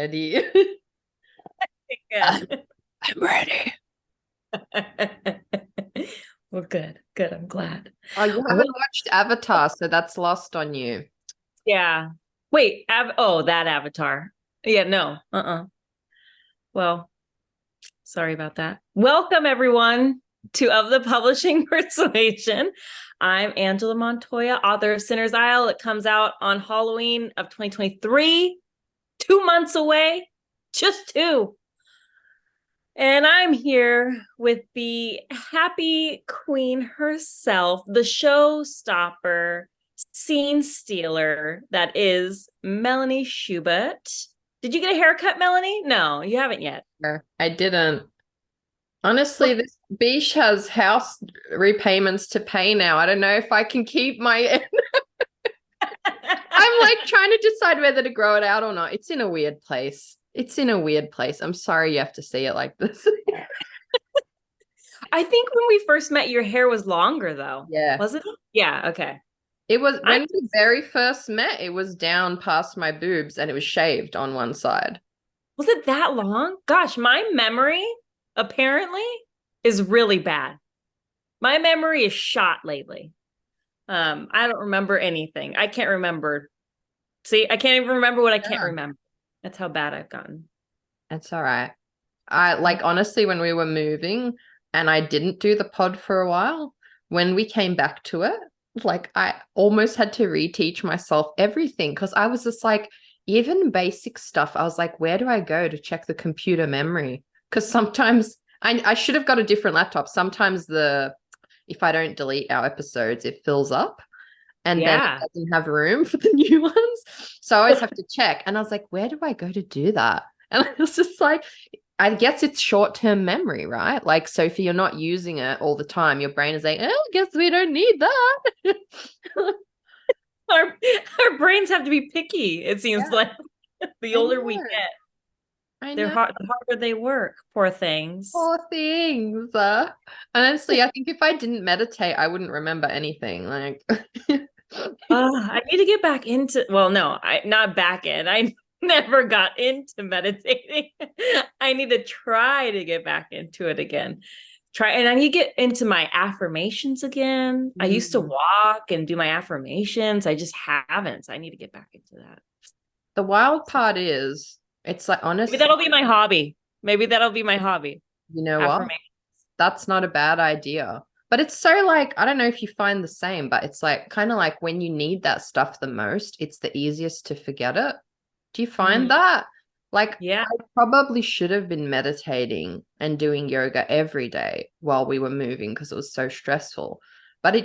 ready. Yeah. I'm ready. Well, good. Good. I'm glad. Oh, you Well, haven't watched Avatar, so that's lost on you. yeah. Wait, oh, that avatar. Yeah, no. Well, sorry about that. Welcome everyone to Of the Publishing Persuasion. I'm Angela Montoya, author of Sinner's Isle. It comes out on Halloween of 2023, 2 months away, just two. And I'm here with the happy queen herself, the showstopper, scene stealer that is Melanie Schubert. Did you get a haircut, Melanie? No, you haven't yet. I didn't. Honestly, this beach has house repayments to pay now. I don't know if I can keep my. I'm like trying to decide whether to grow it out or not. It's in a weird place. It's in a weird place. I'm sorry you have to see it like this. I think when we first met, your hair was longer, though. Yeah. Was it? Yeah, okay. It was I when we very first met, it was down past my boobs and it was shaved on one side. Was it that long? Gosh, my memory apparently is really bad. My memory is shot lately. I don't remember anything. I can't remember. See, I can't even remember what I can't Yeah. remember. That's how bad I've gotten. That's all right. I like honestly when we were moving and I didn't do the pod for a while, when we came back to it, like I almost had to reteach myself everything because I was just like, even basic stuff, I was like, where do I go to check the computer memory? Because sometimes I should have got a different laptop. Sometimes if I don't delete our episodes, it fills up and then it Yeah. doesn't have room for the new ones. So I always have to check. And I was like, where do I go to do that? And I was just like, I guess it's short-term memory, right? Like, so if you're not using it all the time, your brain is like, oh, I guess we don't need that. Our brains have to be picky, it seems Yeah, like. The I older we know. get, I they're know. hard, the harder they work. Poor things. Poor things. Honestly, I think if I didn't meditate, I wouldn't remember anything. Like, I need to get back into, well, no, I not back in. I never got into meditating. I need to try to get back into it again. Try, and I need to get into my affirmations again. I used to walk and do my affirmations. I just haven't. So I need to get back into that. the wild part is, it's like, Maybe honestly, that'll be my hobby. Maybe that'll be my hobby. you know what? Affirmation. That's not a bad idea. But it's so like, I don't know if you find the same, but it's like kind of like when you need that stuff the most, it's the easiest to forget it. Do you find that? Like, Yeah. I probably should have been meditating and doing yoga every day while we were moving because it was so stressful. But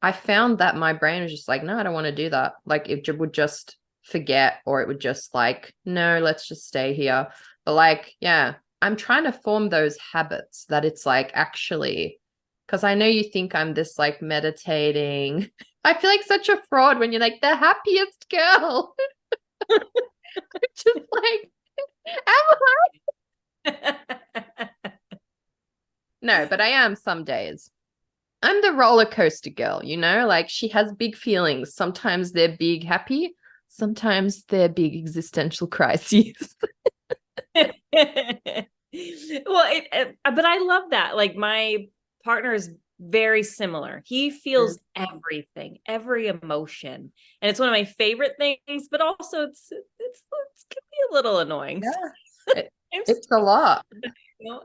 I found that my brain was just like, no, I don't want to do that. Like, would just forget, or it would just like, no, let's just stay here. But like, yeah, I'm trying to form those habits that it's like actually, because I know you think I'm this like meditating. I feel like such a fraud when you're like the happiest girl. Just like, am I? No, but I am some days. I'm the roller coaster girl, you know, like she has big feelings. Sometimes they're big happy, sometimes they're big existential crises. But I love that. Like my partner is very similar. He feels everything, every emotion, and it's one of my favorite things. But also, it can be a little annoying. Yeah, it's a lot.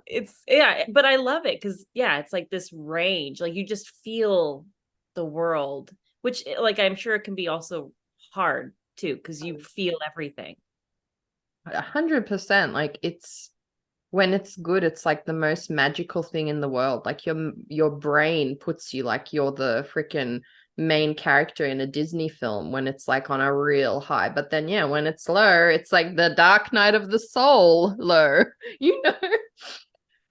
It's yeah, but I love it because yeah, it's like this range. Like you just feel the world, which like I'm sure it can be also hard too because you feel everything. 100%. Like it's when it's good, it's like the most magical thing in the world. Like your brain puts you like you're the freaking main character in a Disney film when it's like on a real high. But then yeah, when it's low, it's like the dark night of the soul low, you know?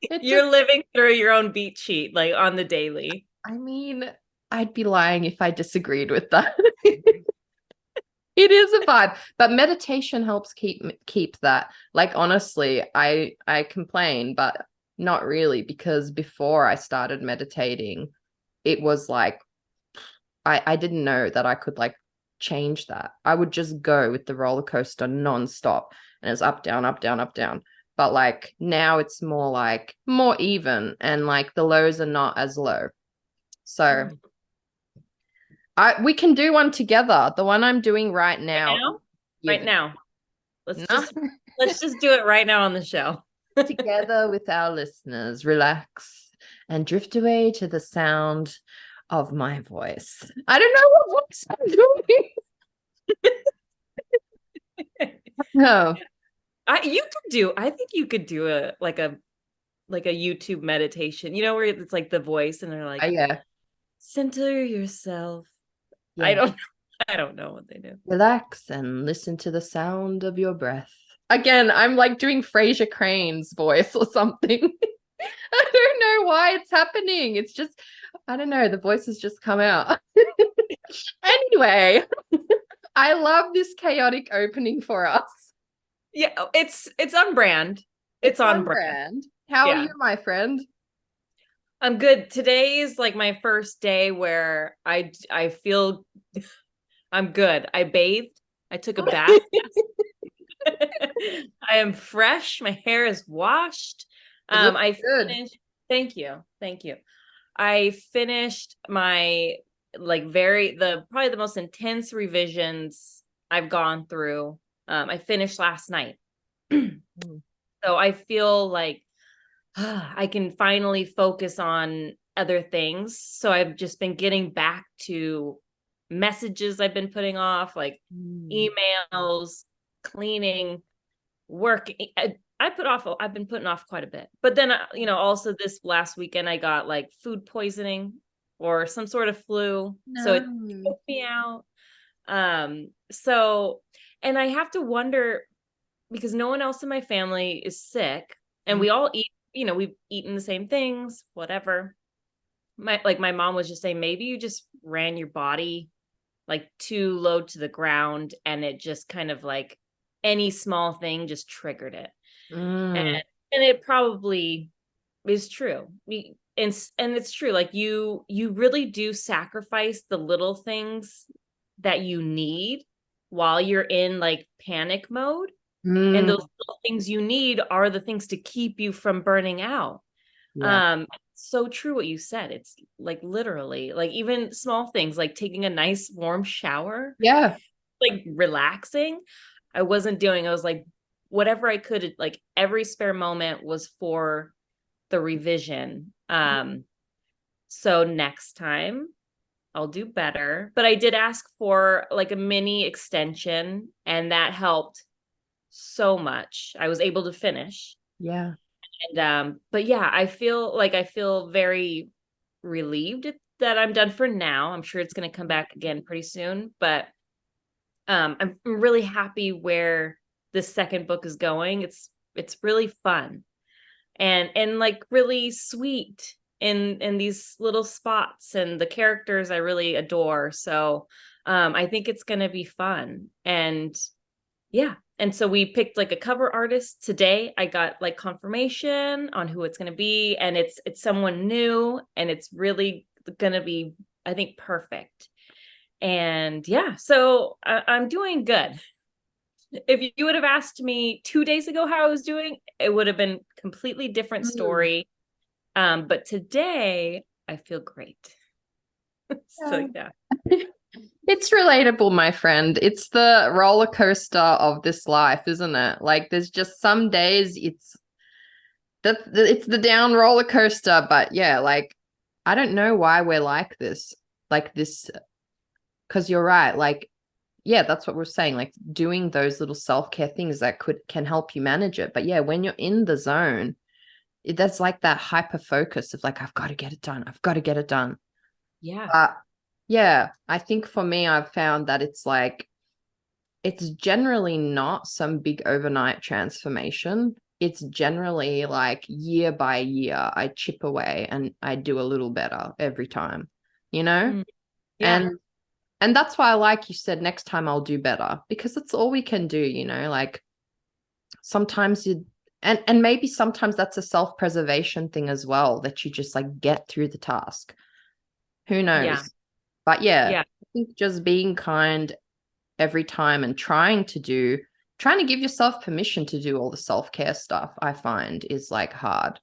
It just You're living through your own beat sheet, like on the daily. I mean, I'd be lying if I disagreed with that. It is a vibe, but meditation helps keep that. Like honestly, I complain, but not really because before I started meditating, it was like I didn't know that I could like change that. I would just go with the roller coaster nonstop. and it's up, down, up, down, up, down. But like now it's more like more even, and like the lows are not as low. So we can do one together. The one I'm doing right now. Right now. Let's No. just do it right now on the show. Together with our listeners, relax and drift away to the sound of my voice. I don't know what voice I'm doing. No. I think you could do a YouTube meditation, where it's like the voice and they're like, Yeah. center yourself. Yeah. I don't know what they do. Relax and listen to the sound of your breath. Again, I'm like doing Fraser Crane's voice or something. I don't know why it's happening. It's just, I don't know. The voice has just come out. Anyway, I love this chaotic opening for us. Yeah, it's on brand. It's on brand. How are you, my friend? I'm good. Today is like my first day where I feel I'm good. I bathed. I took a bath. I am fresh. My hair is washed. I finished. Thank you. I finished my probably the most intense revisions I've gone through. I finished last night. So I feel like I can finally focus on other things. So I've just been getting back to messages I've been putting off, like emails, cleaning, work. I've been putting off quite a bit. But then, also this last weekend, I got like food poisoning or some sort of flu. No. So it took me out. And I have to wonder, because no one else in my family is sick and we all eat, we've eaten the same things, whatever. My mom was just saying, maybe you just ran your body like too low to the ground and it just kind of like any small thing just triggered it. And it probably is true. And it's true. Like you really do sacrifice the little things that you need while you're in like panic mode. And those little things you need are the things to keep you from burning out. So true what you said. It's like literally like even small things like taking a nice warm shower. Yeah. Like relaxing. I wasn't doing. I was like, whatever I could, like every spare moment was for the revision. So next time I'll do better. But I did ask for like a mini extension and that helped so much. I was able to finish. Yeah. And but yeah, I feel very relieved that I'm done for now. I'm sure it's going to come back again pretty soon, but I'm really happy where this second book is going. It's really fun and like really sweet in these little spots, and the characters I really adore. So I think it's going to be fun. And yeah. And so we picked like a cover artist today. I got like confirmation on who it's going to be, and it's someone new, and it's really going to be, I think, perfect. And yeah, so I'm doing good. If you would have asked me 2 days ago how I was doing, it would have been completely different story. But today I feel great. So yeah. It's relatable, my friend. It's the roller coaster of this life, isn't it? Like there's just some days it's the down roller coaster, but yeah, like I don't know why we're like this, because you're right. Like, yeah, that's what we're saying. Like doing those little self-care things that can help you manage it. But yeah, when you're in the zone, that's like that hyper focus of like, I've got to get it done. I've got to get it done. Yeah. Yeah, I think for me, I've found that it's like, it's generally not some big overnight transformation. It's generally like year by year, I chip away and I do a little better every time, Yeah. And that's why, like you said, next time I'll do better, because that's all we can do, like sometimes and maybe sometimes that's a self-preservation thing as well, that you just like get through the task. Who knows? Yeah. But yeah, I think just being kind every time and trying trying to give yourself permission to do all the self-care stuff, I find is like hard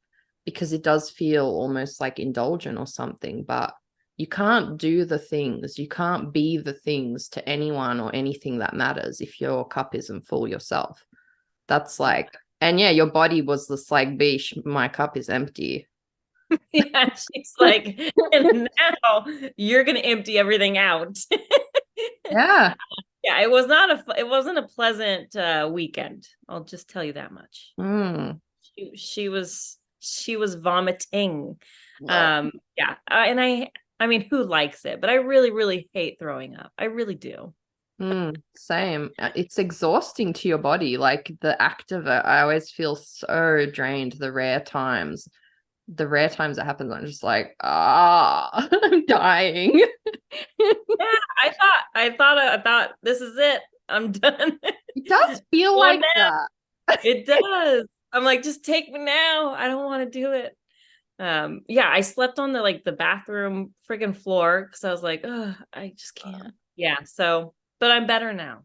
because it does feel almost like indulgent or something, but you can't do the things, you can't be the things to anyone or anything that matters if your cup isn't full yourself. That's like, and yeah, your body was just like, bish, my cup is empty. Yeah, she's like, and now you're gonna empty everything out. Yeah. Yeah, it wasn't a pleasant weekend. I'll just tell you that much. Mm. She was vomiting. Well, Yeah, and I mean, who likes it? But I really, really hate throwing up. I really do. same. It's exhausting to your body. Like the act of it, I always feel so drained the rare times. The rare times it happens, I'm just like, I'm dying. Yeah, I thought this is it. I'm done. It does feel One like nap. that. It does. I'm like, just take me now. I don't want to do it. Yeah, I slept on the bathroom friggin' floor because I was like, oh, I just can't. Yeah, so but I'm better now.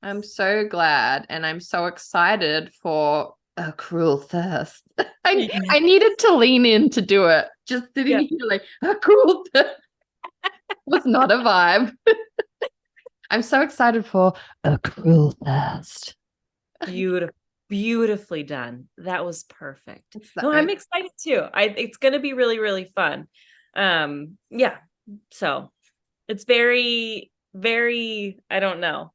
I'm so glad, and I'm so excited for a cruel thirst. I needed to lean in to do it. Just sitting Yeah. here like a cruel thirst was not a vibe. I'm so excited for a cruel thirst. Beautiful, beautifully done. That was perfect. It's the No, I'm only- excited too. It's gonna be really, really fun. Yeah. So it's very, very, I don't know.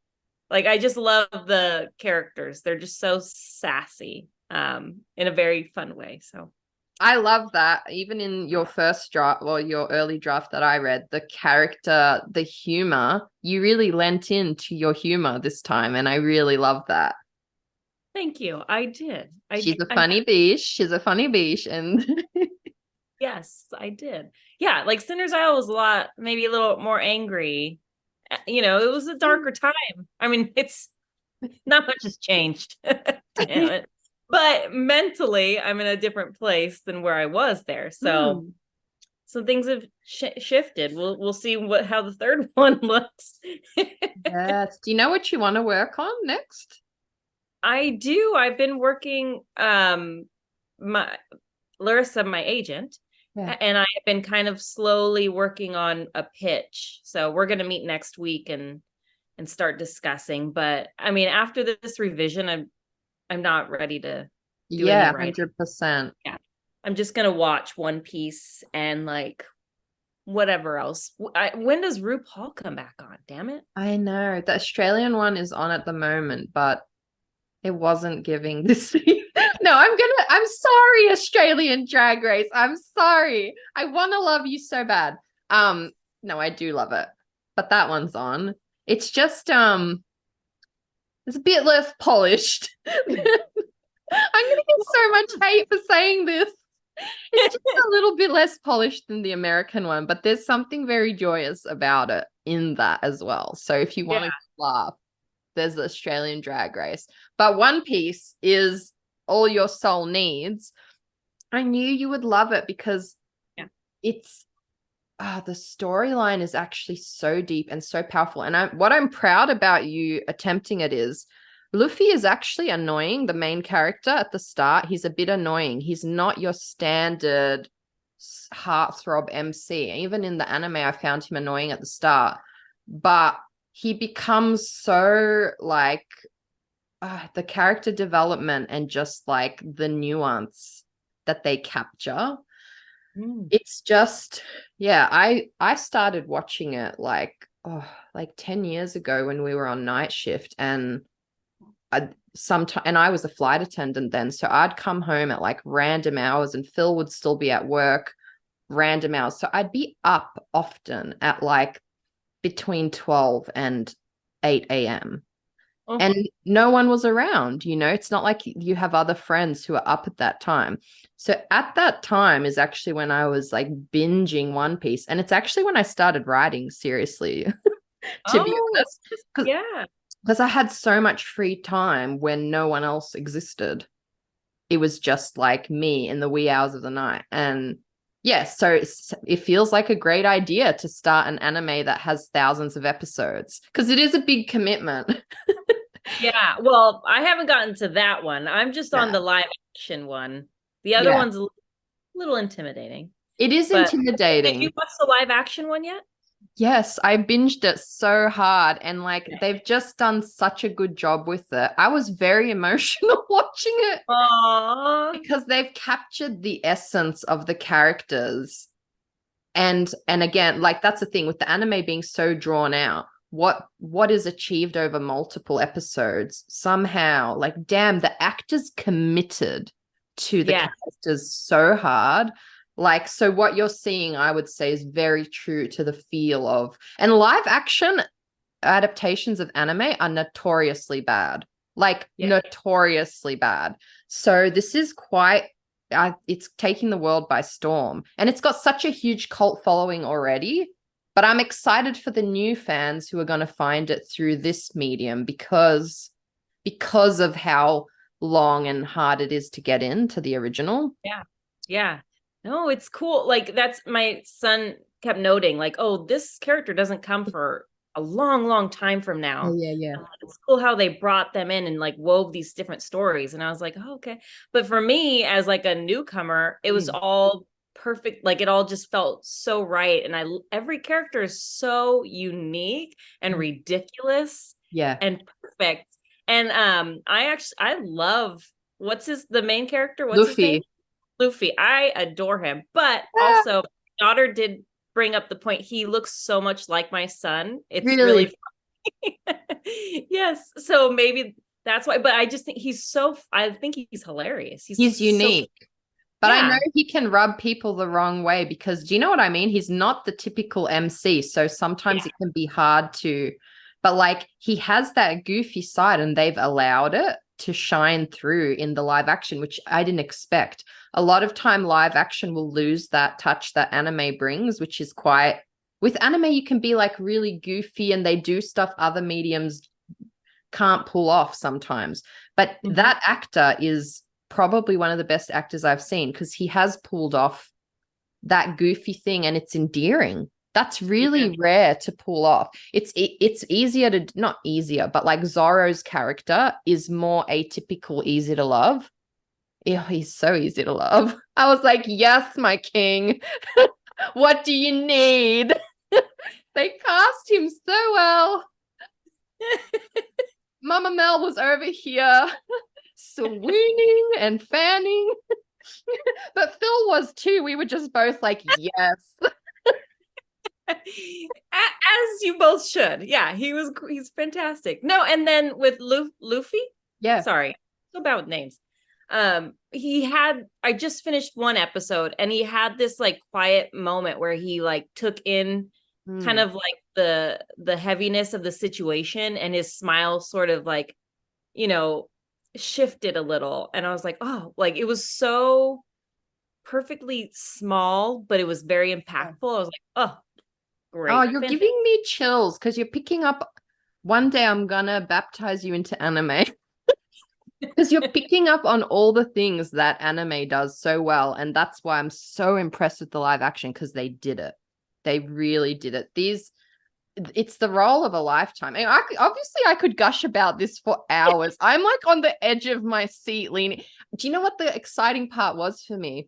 Like I just love the characters. They're just so sassy, in a very fun way. So I love that. Even in your first draft or your early draft that I read, the character, the humor, you really lent into your humor this time, and I really love that. thank you. I did. She's a funny biche. She's a funny biche, and Yes, I did. Yeah, like Sinner's Isle was maybe a little more angry. It was a darker time. I mean, it's not much has changed. Damn it. But mentally, I'm in a different place than where I was there. So, so things have shifted. We'll see how the third one looks. yes. Do you know what you want to work on next? I do. I've been working my Larissa, my agent, and I have been kind of slowly working on a pitch. So we're going to meet next week and start discussing. But I mean, after this revision, I'm not ready to do any writing. 100%. Yeah, I'm just going to watch One Piece and like whatever else. When does RuPaul come back on? Damn it! I know the Australian one is on at the moment, but it wasn't giving this. No, I'm sorry, Australian Drag Race. I'm sorry. I want to love you so bad. No, I do love it, but that one's on. It's just it's a bit less polished. I'm gonna get so much hate for saying this. It's just a little bit less polished than the American one, but there's something very joyous about it in that as well. So if you want to laugh, there's the Australian Drag Race. But One Piece is all your soul needs. I knew you would love it because it's the storyline is actually so deep and so powerful. And what I'm proud about you attempting it is Luffy is actually annoying, the main character at the start. He's a bit annoying. He's not your standard heartthrob MC. Even in the anime, I found him annoying at the start. But he becomes so like the character development and just like the nuance that they capture. It's just, yeah, I started watching it like 10 years ago when we were on night shift, and I was a flight attendant then, so I'd come home at like random hours and Phil would still be at work random hours, so I'd be up often at like between 12 and 8 a.m. and no one was around. It's not like you have other friends who are up at that time. So at that time is actually when I was like binging One Piece, and it's actually when I started writing seriously, to be honest. Because I had so much free time when no one else existed. It was just like me in the wee hours of the night. And so it feels like a great idea to start an anime that has thousands of episodes, because it is a big commitment. Yeah. Well, I haven't gotten to that one. I'm just on Yeah. the live action one. The other Yeah. one's a little intimidating. It is But did you intimidating. watch the live action one yet? Yes, I binged it so hard and like they've just done such a good job with it. I was very emotional watching it Aww. because they've captured the essence of the characters. And again, like that's the thing with the anime being so drawn out. What is achieved over multiple episodes somehow, like damn, the actors committed to the Yeah. characters so hard. Like, so what you're seeing, I would say, is very true to the feel of, and live action adaptations of anime are notoriously bad, like Yeah. notoriously bad. So this is quite, it's taking the world by storm, and it's got such a huge cult following already. But I'm excited for the new fans who are going to find it through this medium because of how long and hard it is to get into the original. Yeah. Yeah. No, it's cool. Like that's my son kept noting, like, oh, this character doesn't come for a long, long time from now. Yeah. It's cool how they brought them in and like wove these different stories. And I was like, oh, okay. But for me, as like a newcomer, it was all perfect. Like it all just felt so right. And every character is so unique and ridiculous Yeah. and perfect. And I love the main character? What's his name? Luffy. Luffy. I adore him. But Ah, also, my daughter did bring up the point. He looks so much like my son. It's really? really yes. So maybe that's why. But I just think I think he's hilarious. He's So, unique. But I know yeah. he can rub people the wrong way because do you know what I mean? He's not the typical MC. So sometimes Yeah. it can be hard to, but like he has that goofy side and they've allowed it to shine through in the live action, which I didn't expect. A lot of time live action will lose that touch that anime brings, which is quite, with anime, you can be like really goofy and they do stuff other mediums can't pull off sometimes. But that actor is probably one of the best actors I've seen because he has pulled off that goofy thing and it's endearing. That's really rare to pull off. It's easier to, not easier, but like Zorro's character is more atypical, easy to love. Yeah, he's so easy to love. I was like, yes, my king. What do you need? They cast him so well. Mama Mel was over here swooning and fanning. But Phil was too. We were just both like, yes. As you both should. Yeah, he's fantastic. No, and then with Luffy, Yeah. sorry, so bad with names. I just finished one episode and he had this like quiet moment where he like took in kind of like the heaviness of the situation and his smile sort of like, shifted a little. And I was like, oh, like it was so perfectly small, but it was very impactful. I was like, oh, great. Oh, you're giving me chills because you're picking up. One day I'm gonna baptize you into anime. Because you're picking up on all the things that anime does so well. And that's why I'm so impressed with the live action because they did it. They really did it. It's the role of a lifetime. And obviously, I could gush about this for hours. I'm like on the edge of my seat leaning. Do you know what the exciting part was for me?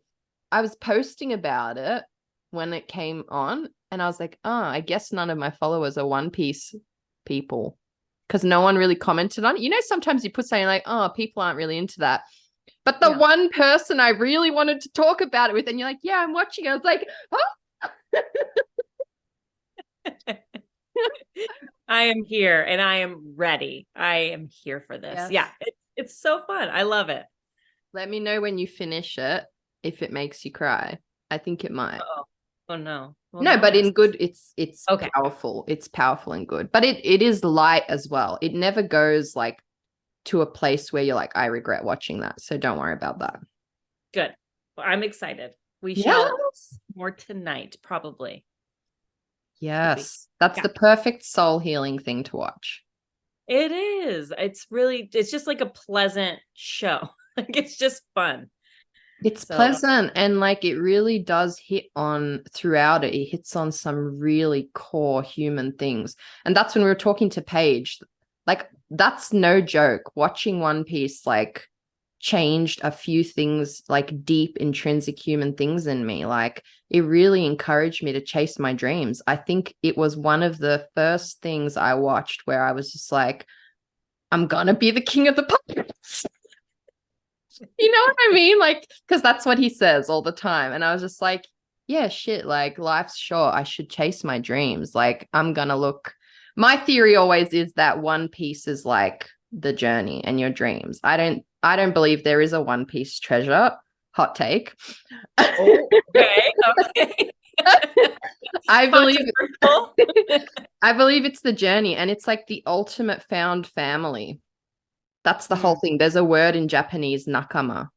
I was posting about it when it came on, and I was like, oh, I guess none of my followers are One Piece people because no one really commented on it. You know, sometimes you put something like, oh, people aren't really into that. But the one person I really wanted to talk about it with, and you're like, yeah, I'm watching it. I was like, oh. I am here and I am ready. I am here for this. Yes. Yeah, it's so fun. I love it. Let me know when you finish it if it makes you cry. I think it might. Oh no. Well, no, but in good, it's okay. Powerful. It's powerful and good. But it is light as well. It never goes like to a place where you're like, I regret watching that. So don't worry about that. Good. Well, I'm excited. We shall more tonight, probably. Yes. That's the perfect soul healing thing to watch. It is. It's just like a pleasant show. Like it's just fun. It's pleasant and like it really does hit on throughout it. It hits on some really core human things. And that's when we were talking to Paige. Like, that's no joke. Watching One Piece, like, changed a few things, like deep intrinsic human things in me. Like, it really encouraged me to chase my dreams. I think it was one of the first things I watched where I was just like, I'm gonna be the king of the pirates. You know what I mean? Like, because that's what he says all the time. And I was just like, yeah, shit, like life's short. I should chase my dreams. Like, I'm gonna look. My theory always is that One Piece is like the journey and your dreams. I don't believe there is a One Piece treasure. Hot take. Oh, okay. I believe I believe it's the journey, and it's like the ultimate found family. That's the whole thing. There's a word in Japanese, nakama,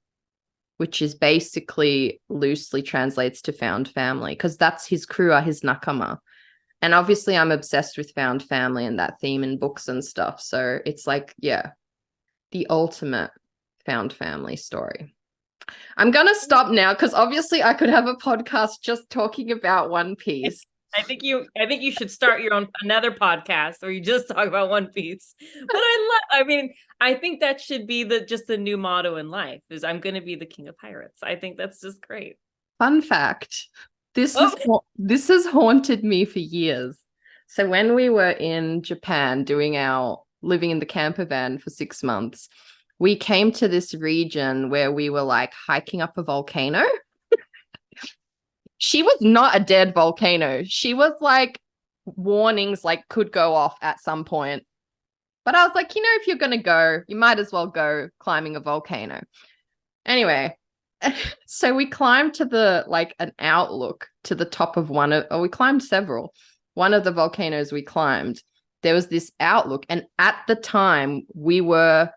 which is basically loosely translates to found family, because that's his crew are his nakama. And obviously I'm obsessed with found family and that theme in books and stuff. So it's like, yeah, the ultimate found family story. I'm going to stop now because obviously I could have a podcast just talking about One Piece. I think you should start your own another podcast where you just talk about One Piece. But I think that should be the new motto in life is I'm going to be the king of pirates. I think that's just great. Fun fact. This has haunted me for years. So when we were in Japan living in the camper van for 6 months, we came to this region where we were like hiking up a volcano. She was not a dead volcano. She was like warnings like could go off at some point. But I was like, if you're going to go, you might as well go climbing a volcano. Anyway, so we climbed to an outlook to the top of we climbed several. One of the volcanoes we climbed, there was this outlook. And at the time we were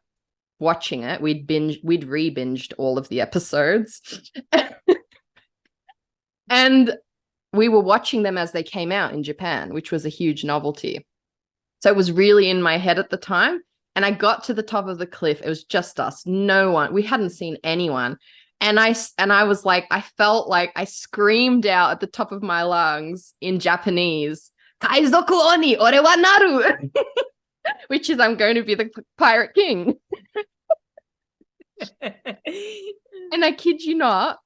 watching it, we'd re-binged all of the episodes. And we were watching them as they came out in Japan, which was a huge novelty. So it was really in my head at the time. And I got to the top of the cliff. It was just us. No one. We hadn't seen anyone. And I was like, I felt like I screamed out at the top of my lungs in Japanese, Kaizoku oni, ore wa naru, which is I'm going to be the pirate king. And I kid you not,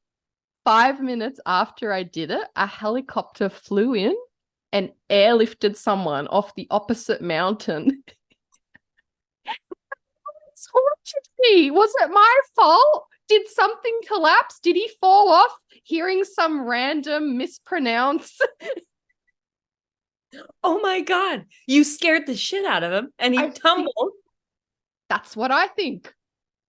5 minutes after I did it, a helicopter flew in and airlifted someone off the opposite mountain. It's haunted me. Was it my fault? Did something collapse? Did he fall off hearing some random mispronounce? Oh my God. You scared the shit out of him and he tumbled. That's what I think.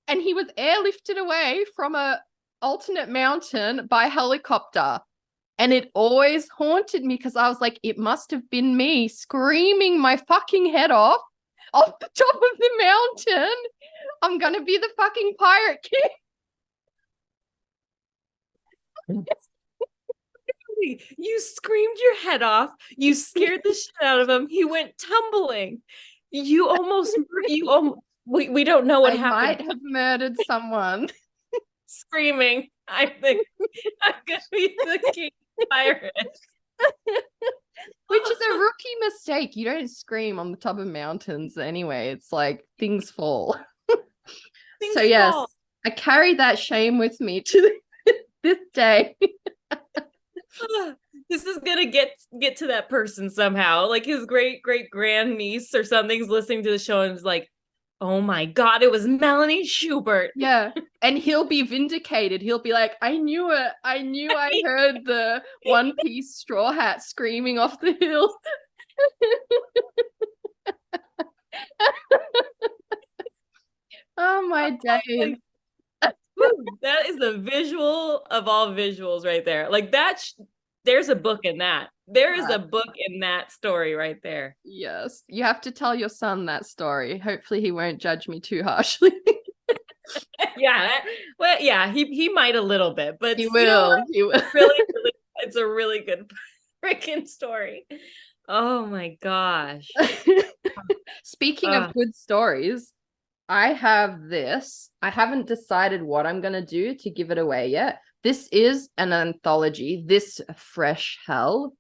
And he was airlifted away from a alternate mountain by helicopter. And it always haunted me because I was like, it must have been me screaming my fucking head off the top of the mountain. I'm going to be the fucking pirate king. You screamed your head off. You scared the shit out of him. He went tumbling. We don't know what happened. I might have murdered someone. Screaming, I think I'm going to be the king pirate. Which is a rookie mistake. You don't scream on the top of mountains anyway. It's like things fall. So yes, fall. I carry that shame with me to this day. This is gonna get to that person somehow. Like his great grandniece or something's listening to the show and is like, oh my God, it was Melanie Schubert. Yeah. And he'll be vindicated. He'll be like, I knew it. I knew I heard the One Piece Straw Hat screaming off the hill. Oh my days. That is the visual of all visuals right there. Like there's a book in that. There is a book in that story right there. Yes. You have to tell your son that story. Hopefully he won't judge me too harshly. Yeah. Well, yeah, he might a little bit, but he will. He will. Really, it's a really good freaking story. Oh my gosh. Speaking of good stories, I have this. I haven't decided what I'm going to do to give it away yet. This is an anthology, This Fresh Hell,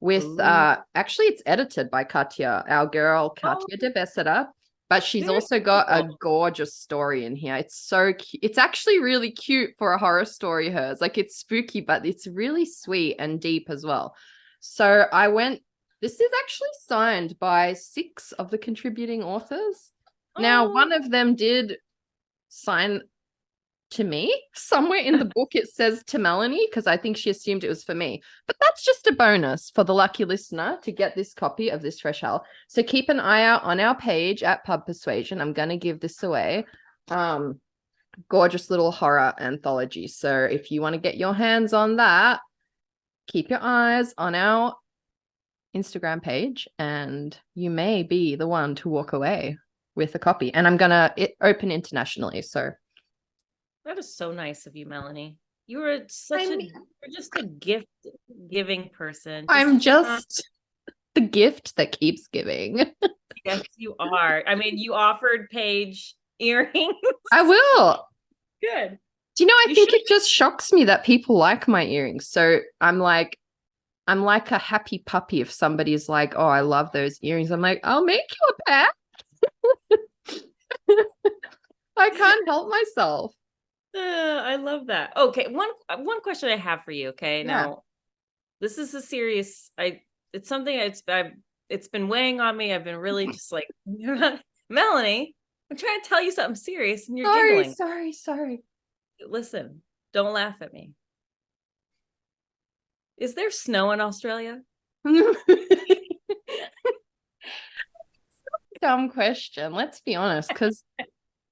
with actually it's edited by Katya, our girl Katya de Beseda. But she's Very also got a cool. gorgeous story in here. It's so cute. It's actually really cute for a horror story, hers. Like it's spooky, but it's really sweet and deep as well. So I went, this is actually signed by 6 of the contributing authors. Now, Oh, one of them did sign to me. Somewhere in the book it says to Melanie because I think she assumed it was for me. But that's just a bonus for the lucky listener to get this copy of this fresh hell. So keep an eye out on our page at Pub Persuasion. I'm going to give this away. Gorgeous little horror anthology. So if you want to get your hands on that, keep your eyes on our Instagram page and you may be the one to walk away with a copy. And I'm going to open internationally. So that is so nice of you, Melanie. You were you're just a gift giving person. I'm just the gift that keeps giving. Yes, you are. I mean, you offered Paige earrings. I will. Good. Do you know, I You think should. it just shocks me that people like my earrings. So I'm like a happy puppy if somebody's like, oh, I love those earrings. I'm like, I'll make you a pair. I can't help myself. I love that. Okay, one question I have for you. Okay, Yeah. now this is a serious. It's something it's been weighing on me. I've been really just like Melanie. I'm trying to tell you something serious, and you're giggling. Sorry. Listen, don't laugh at me. Is there snow in Australia? Dumb question. Let's be honest, because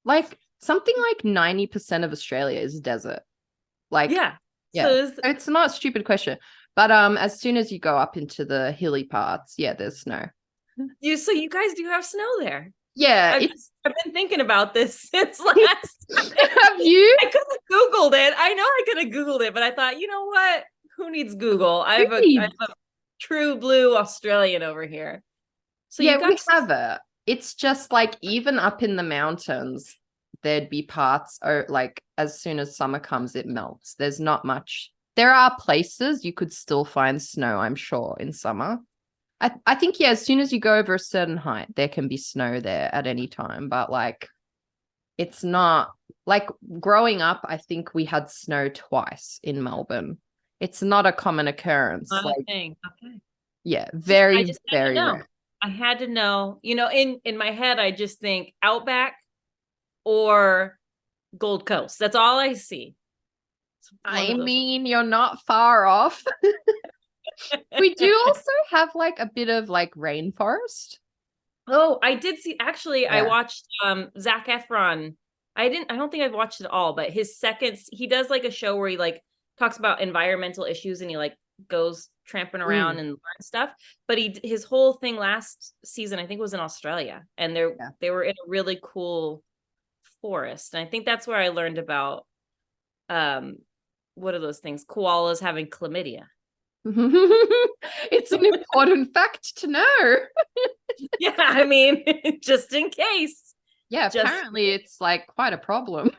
like something like 90% of Australia is desert. Like, Yeah. So it's not a stupid question. But as soon as you go up into the hilly parts, yeah, there's snow. So you guys do have snow there. Yeah, I've been thinking about this since last time. Have you? I could have Googled it. I know I could have Googled it, but I thought, you know what? Who needs Google? I have a true blue Australian over here. So yeah, you got we have it. It's just like even up in the mountains, there'd be parts or like as soon as summer comes, it melts. There's not much. There are places you could still find snow, I'm sure, in summer. I think, yeah, as soon as you go over a certain height, there can be snow there at any time. But like, it's not like growing up, I think we had snow twice in Melbourne. It's not a common occurrence. Like, thing. Okay. yeah, I very, just had to very know. rare. I had to know. You know, in my head, I just think Outback or Gold Coast. That's all I see. I mean, you're not far off. We do also have like a bit of like rainforest. Oh, I did see actually, Yeah. I watched Zac Efron. I don't think I've watched it all, but his second he does like a show where he like talks about environmental issues and he like goes tramping around and learn stuff. But his whole thing last season, I think, was in Australia, and they were in a really cool forest. And I think that's where I learned about what are those things? Koalas having chlamydia. It's an important fact to know. Yeah, I mean, just in case. Yeah, apparently it's like quite a problem.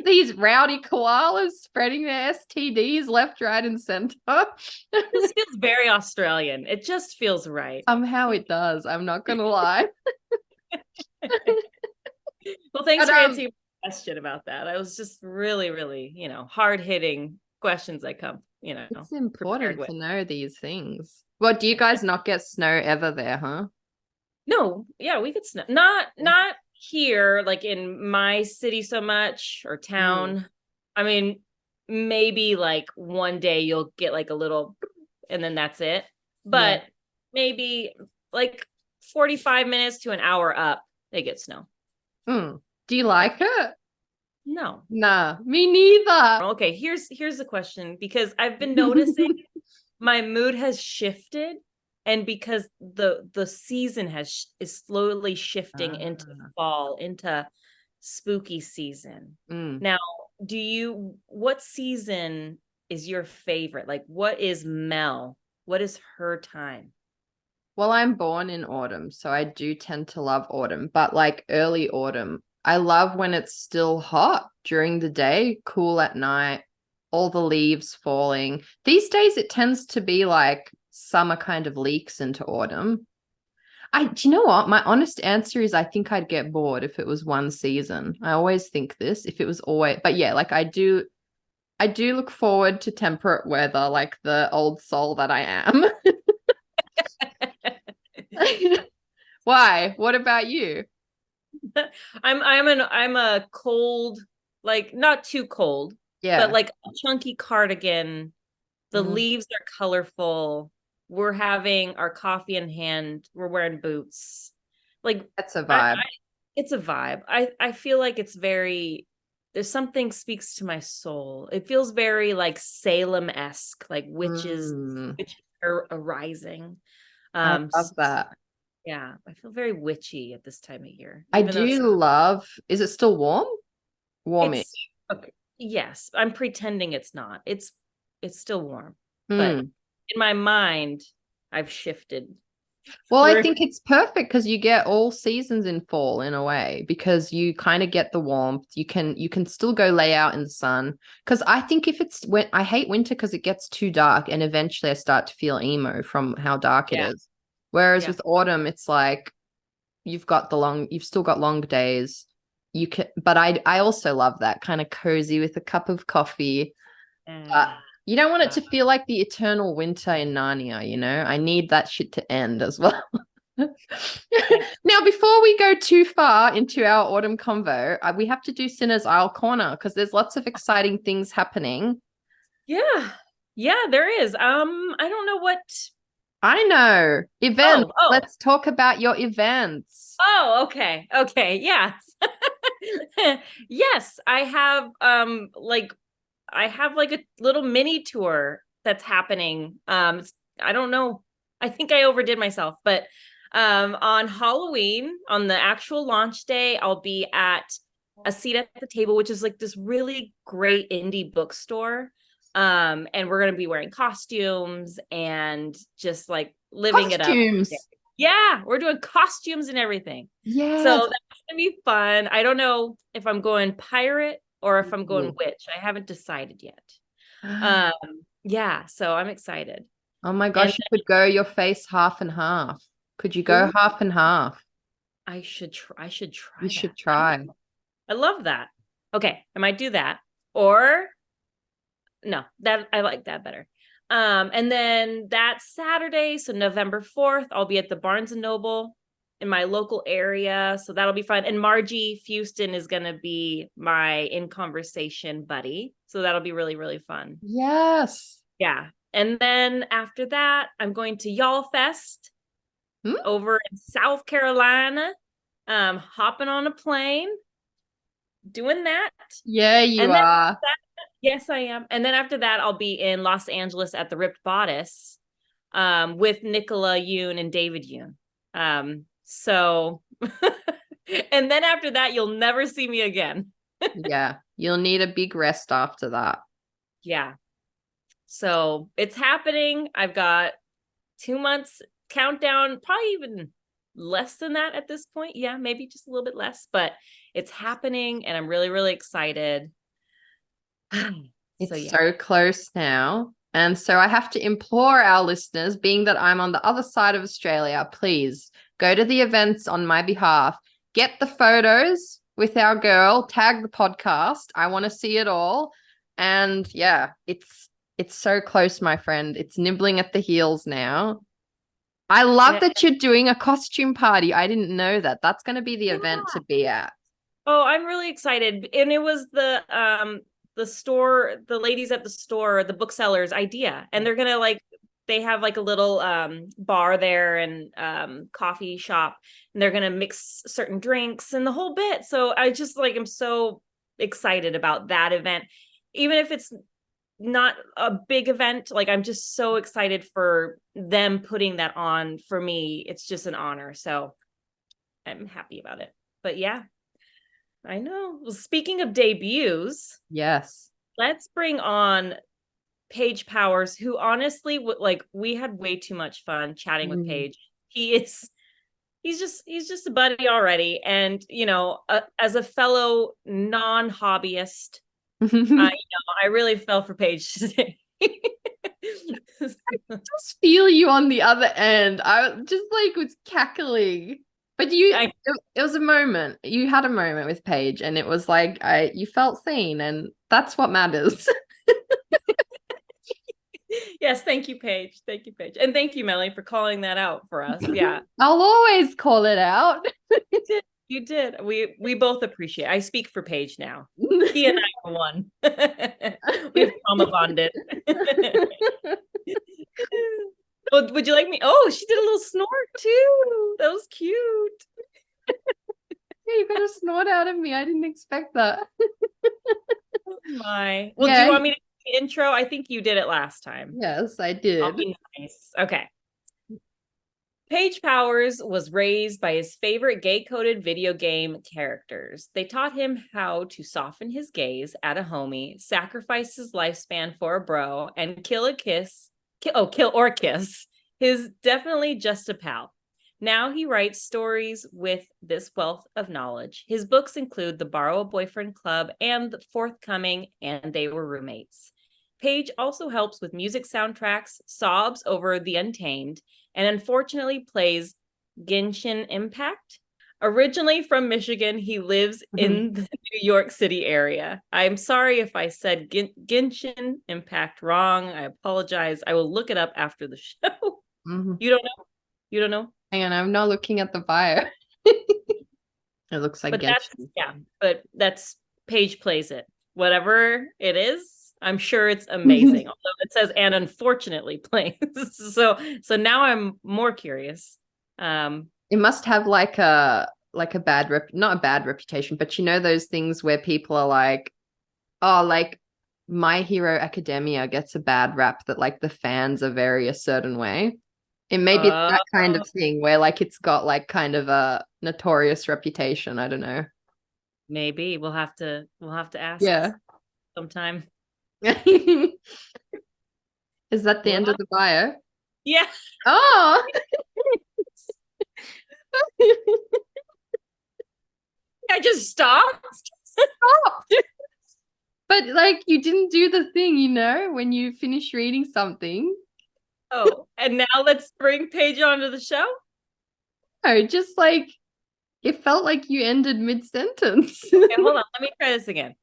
These rowdy koalas spreading their STDs left, right, and center. This feels very Australian. It just feels right. Somehow it does. I'm not gonna lie. Well, thanks for answering my question about that. I was just really, really, hard hitting questions that come, It's important to know these things. Well, do you guys not get snow ever there, huh? No, yeah, we could snow. Not here, like in my city so much or town. I mean, maybe like one day you'll get like a little, and then that's it. But maybe like 45 minutes to an hour up, they get snow. Do you like it? No. Nah, me neither. Okay, here's the question, because I've been noticing my mood has shifted, and because the season is slowly shifting into fall, into spooky season. Now, what season is your favorite? Like, what is Mel? What is her time? Well, I'm born in autumn, so I do tend to love autumn, but like early autumn. I love when it's still hot during the day, cool at night, all the leaves falling. These days, it tends to be like summer kind of leaks into autumn. Do you know what? My honest answer is I think I'd get bored if it was one season. I always think this, if it was always, but yeah, like I do look forward to temperate weather, like the old soul that I am. Why? What about you? I'm a cold, like not too cold, but Yeah. like a chunky cardigan. The Mm, leaves are colorful. We're having our coffee in hand. We're wearing boots. Like that's a I vibe. it's a vibe. I feel like it's very there's something speaks to my soul. It feels very like Salem-esque, like Mm, witches are arising. I love So, that. yeah, I feel very witchy at this time of year, I even though do love, is it still warm? it's Warmish. okay. Yes, I'm pretending it's not. It's still warm, but Hmm. in my mind, I've shifted. Well, I We're think it's perfect because you get all seasons in fall in a way because you kind of get the warmth. You can still go lay out in the sun. Because I think if it's when I hate winter because it gets too dark and eventually I start to feel emo from how dark it yeah, is. Whereas yeah. with autumn, it's like you've still got long days. You can, but I also love that kind of cozy with a cup of coffee. But Uh, you don't want it uh, to feel like the eternal winter in Narnia, you know? I need that shit to end as well. Now, before we go too far into our autumn convo, we have to do Sinner's Isle Corner because there's lots of exciting things happening. yeah, yeah, there is. I don't know what. I know. Events. Oh, Let's talk about your events. okay, okay, yes, yes. I have like a little mini tour that's happening. I don't know. I think I overdid myself, but on Halloween, on the actual launch day, I'll be at a seat at the table, which is like this really great indie bookstore. And we're gonna be wearing costumes and just like living it up. Costumes. Yeah, we're doing costumes and everything. So Yes. that's gonna be fun. I don't know if I'm going pirate or if I'm going Ooh. witch. I haven't decided yet. Um, yeah, so I'm excited. Oh my And gosh, you could go your face half and half. Could you go ooh, half and half? I should You try that. should try. I love that. Okay, I might do that. Or no, that I like that better. And then that Saturday, so November 4th, I'll be at the Barnes and Noble in my local area. So that'll be fun. And Margie Fuston is gonna be my in conversation buddy. So that'll be really, really fun. Yes. Yeah. And then after that, I'm going to Y'all Fest Hmm? over in South Carolina. Hopping on a plane, doing that. Yeah, you And then are. yes, I am. And then after that, I'll be in Los Angeles at the Ripped Bodice with Nicola Yoon and David Yoon. So, and then after that, you'll never see me again. Yeah, you'll need a big rest after that. Yeah. So it's happening. I've got 2 months countdown, probably even less than that at this point. Yeah, maybe just a little bit less, but it's happening and I'm really, really excited. So It's yeah. so close now. And so I have to implore our listeners, being that I'm on the other side of Australia, please go to the events on my behalf. Get the photos with our girl, tag the podcast. I want to see it all. And yeah, it's so close, my friend. It's nibbling at the heels now. I love Yeah. that you're doing a costume party. I didn't know that. That's going to be the Yeah. event to be at. Oh, I'm really excited. And it was the store, the ladies at the store, the booksellers idea. And they're gonna like they have like a little bar there and coffee shop and they're gonna mix certain drinks and the whole bit. So I just like I'm so excited about that event. Even if it's not a big event, like I'm just so excited for them putting that on for me. It's just an honor. So I'm happy about it. But yeah, I know. Well, speaking of debuts, Yes. let's bring on Paige Powers, who honestly, like, we had way too much fun chatting with Mm. Paige. He's just a buddy already, and as a fellow non-hobbyist, I really fell for Paige today. Just feel you on the other end. I just like was cackling. But it was a moment. You had a moment with Paige, and it was like you felt seen, and that's what matters. Yes, thank you, Paige. Thank you, Paige. And thank you, Melanie, for calling that out for us. Yeah. I'll always call it out. You did. We both appreciate it. I speak for Paige now. He and I are one. We've trauma bonded. Well, would you like me? Oh, she did a little snort too. That was cute. Yeah, you got a snort out of me. I didn't expect that. Oh my. Well, do you want me to do the intro? I think you did it last time. Yes, I did. I'll be nice. Okay. Paige Powers was raised by his favorite gay-coded video game characters. They taught him how to soften his gaze at a homie, sacrifice his lifespan for a bro, and kill or kiss his definitely just a pal. Now he writes stories with this wealth of knowledge. His books include The Borrow a Boyfriend Club and The Forthcoming, and They Were Roommates. Paige also helps with music soundtracks, sobs over The Untamed, and unfortunately plays Genshin Impact. Originally from Michigan, he lives in the New York City area. I'm sorry if I said Genshin Impact wrong. I apologize. I will look it up after the show. You don't know? You don't know? Hang on, I'm not looking at the bio. It looks like Genshin. But that's Paige plays it. Whatever it is, I'm sure it's amazing. Although it says and unfortunately plays. So now I'm more curious. It must have like a not a bad reputation, but you know those things where people are like, oh, like My Hero Academia gets a bad rap that like the fans are very a certain way. It maybe it's that kind of thing where like it's got like kind of a notorious reputation. I don't know. Maybe we'll have to ask sometime. Is that the end of the bio? Yeah. Oh. I just stopped. But like you didn't do the thing, you know, when you finish reading something. Oh, and now let's bring Paige onto the show. Oh, just like it felt like you ended mid-sentence. Okay, hold on. Let me try this again.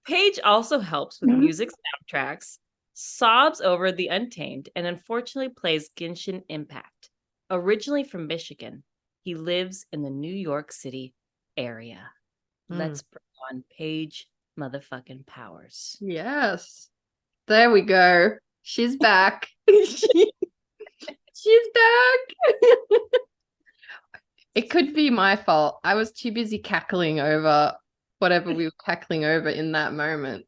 Paige also helps with music soundtracks, sobs over The Untamed, and unfortunately plays Genshin Impact. Originally from Michigan, he lives in the New York City area. Let's bring on Paige motherfucking Powers. Yes. There we go. She's back. She's back. It could be my fault. I was too busy cackling over whatever we were cackling over in that moment.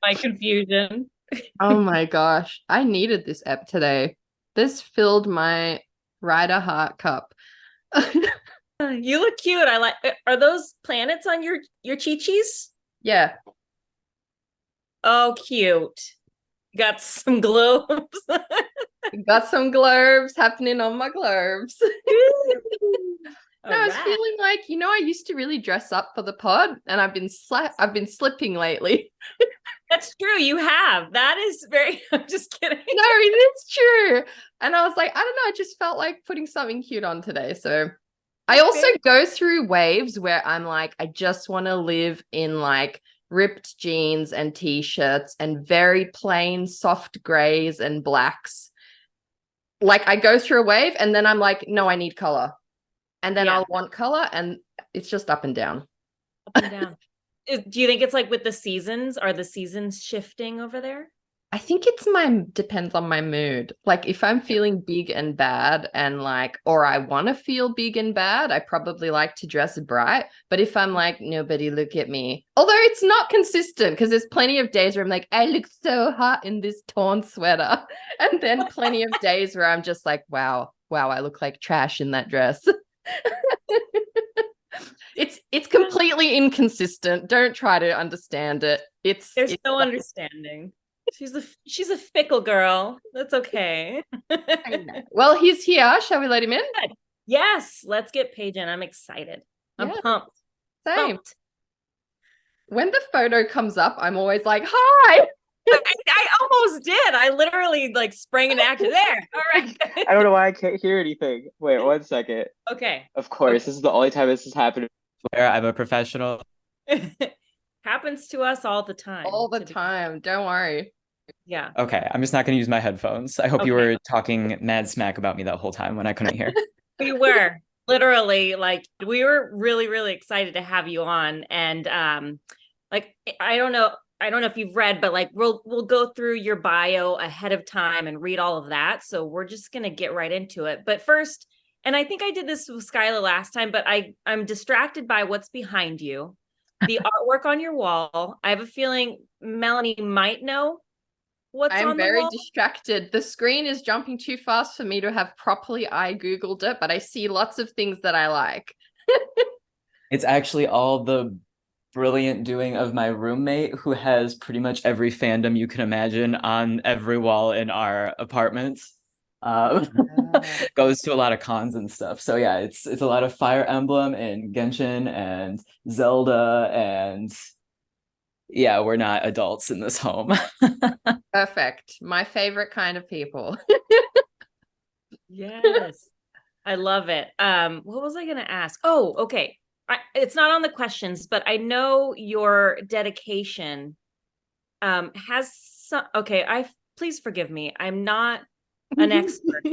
My confusion. Oh my gosh. I needed this ep today. This filled my Rider Heart cup. You look cute. I like. Are those planets on your chi-chis? Yeah. Oh, cute. Got some globes. Got some globes happening on my globes. I was feeling like, you know, I used to really dress up for the pod, and I've been slipping lately. That's true. You have. That is very. I'm just kidding. No, it is true. And I was like, I don't know. I just felt like putting something cute on today. So I also go through waves where I'm like, I just want to live in like ripped jeans and t-shirts and very plain soft grays and blacks. Like I go through a wave and then I'm like, no, I need color. And then I'll want color, and it's just up and down. Up and down. Do you think it's like with the seasons? Are the seasons shifting over there? I think depends on my mood. Like if I'm feeling big and bad and like, or I want to feel big and bad, I probably like to dress bright. But if I'm like, nobody look at me, although it's not consistent because there's plenty of days where I'm like, I look so hot in this torn sweater. And then plenty of days where I'm just like, wow, I look like trash in that dress. It's completely inconsistent. Don't try to understand it. There's no understanding. She's a fickle girl. That's okay. I know. Well, he's here. Shall we let him in? Yes, let's get Paige in. I'm excited. I'm pumped. Same. Pumped. When the photo comes up, I'm always like, hi. I almost did. I literally like sprang an action there. All right. I don't know why I can't hear anything. Wait, 1 second. Okay. Of course, Okay. this is the only time this has happened where I'm a professional. Happens to us all the time. All the time. Don't worry. Yeah. Okay, I'm just not going to use my headphones. I hope you Okay. were talking mad smack about me that whole time when I couldn't hear. We were literally like we were really really excited to have you on, and like I don't know if you've read, but like we'll go through your bio ahead of time and read all of that, so we're just going to get right into it. But first, and I think I did this with Skyla last time, but I'm distracted by what's behind you, the artwork on your wall. I have a feeling Melanie might know what's I'm on the very wall. distracted. The screen is jumping too fast for me to have properly Googled it, but I see lots of things that I like. It's actually all the brilliant doing of my roommate who has pretty much every fandom you can imagine on every wall in our apartments. Goes to a lot of cons and stuff. So yeah, it's a lot of Fire Emblem and Genshin and Zelda, and yeah, we're not adults in this home. Perfect. My favorite kind of people. Yes. I love it. What was I going to ask? Oh, okay. It's not on the questions, but I know your dedication has some, okay, please forgive me. I'm not an expert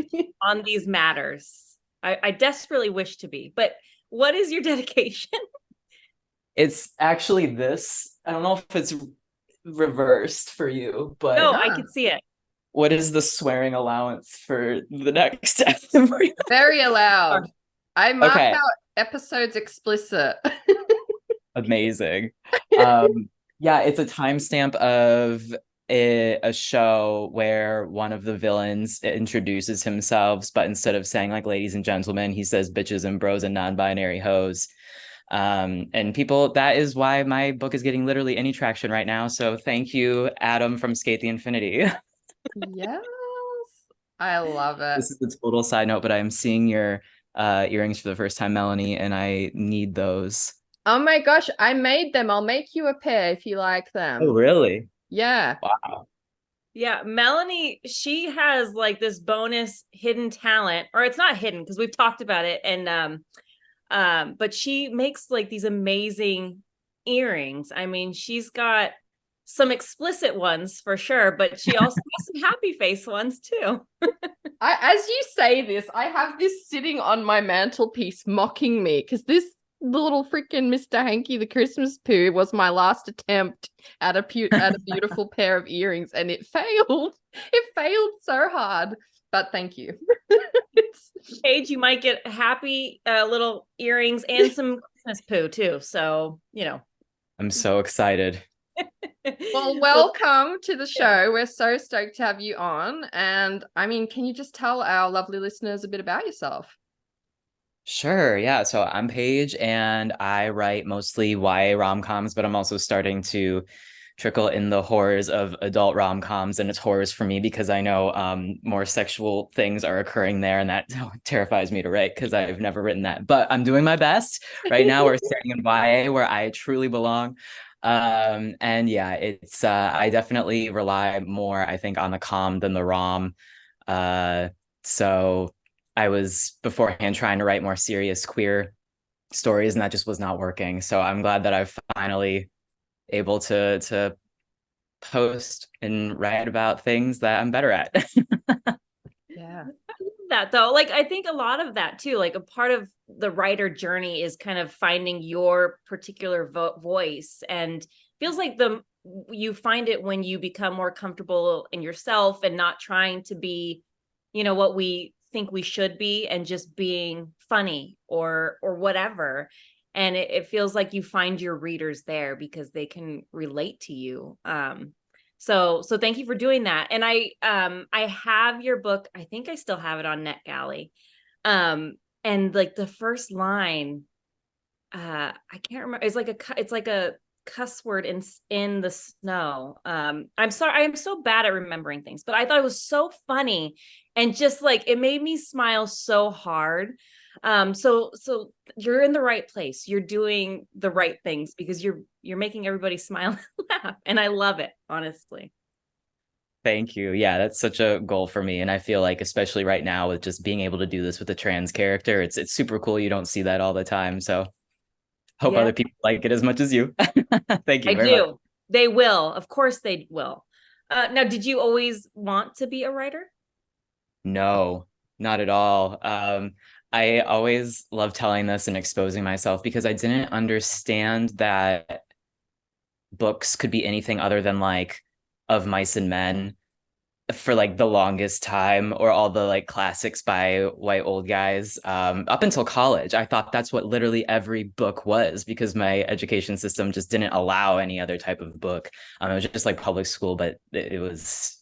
on these matters. I desperately wish to be, but what is your dedication? It's actually this. I don't know if it's reversed for you, but No, I can see it. what is the swearing allowance for the next Very allowed. I mark Okay, out episodes explicit. amazing. Yeah, it's a timestamp of a show where one of the villains introduces himself, but instead of saying like ladies and gentlemen, he says bitches and bros and non-binary hoes. And people, that is why my book is getting literally any traction right now. So thank you, Adam from Skate the Infinity. Yes. I love it. This is a total side note, but I'm seeing your earrings for the first time, Melanie, and I need those. Oh my gosh, I made them. I'll make you a pair if you like Oh, them. really? Yeah. Wow. Yeah, Melanie, she has like this bonus hidden talent, or it's not hidden because we've talked about it, and but she makes like these amazing earrings. I mean, she's got some explicit ones for sure, but she also has some happy face ones too. As you say this, I have this sitting on my mantelpiece mocking me because this little freaking Mr. Hanky the Christmas poo was my last attempt at a beautiful pair of earrings, and it failed. It failed so hard. But thank you. Paige, you might get happy little earrings and some Christmas poo too. So, I'm so excited. Well, welcome to the show. We're so stoked to have you on. And I mean, can you just tell our lovely listeners a bit about yourself? Sure, yeah. So I'm Paige and I write mostly YA rom-coms, but I'm also starting to trickle in the horrors of adult rom-coms, and it's horrors for me because I know more sexual things are occurring there, and that terrifies me to write because I've never written that. But I'm doing my best. Right now we're staying in YA where I truly belong. And yeah, it's I definitely rely more, I think, on the com than the rom. So I was beforehand trying to write more serious queer stories, and that just was not working. So I'm glad that I've finally able to post and write about things that I'm better at. Yeah. That though, like I think a lot of that too, like a part of the writer journey is kind of finding your particular voice, and feels like you find it when you become more comfortable in yourself and not trying to be, what we think we should be, and just being funny or whatever. And it feels like you find your readers there because they can relate to you. So thank you for doing that. And I have your book. I think I still have it on NetGalley. And like the first line, I can't remember. It's like a cuss word in the snow. I'm sorry, I am so bad at remembering things, but I thought it was so funny, and just like it made me smile so hard. So you're in the right place. You're doing the right things because you're making everybody smile and laugh, and I love it, honestly. Thank you. Yeah, that's such a goal for me. And I feel like, especially right now, with just being able to do this with a trans character, it's super cool. You don't see that all the time. So hope Yeah, other people like it as much as you. Thank I you very much. do. They will. Of course they will. Now, did you always want to be a writer? No, not at all. I always love telling this and exposing myself because I didn't understand that books could be anything other than like Of Mice and Men for like the longest time, or all the like classics by white old guys. Up until college, I thought that's what literally every book was, because my education system just didn't allow any other type of book. It was just like public school, but it was,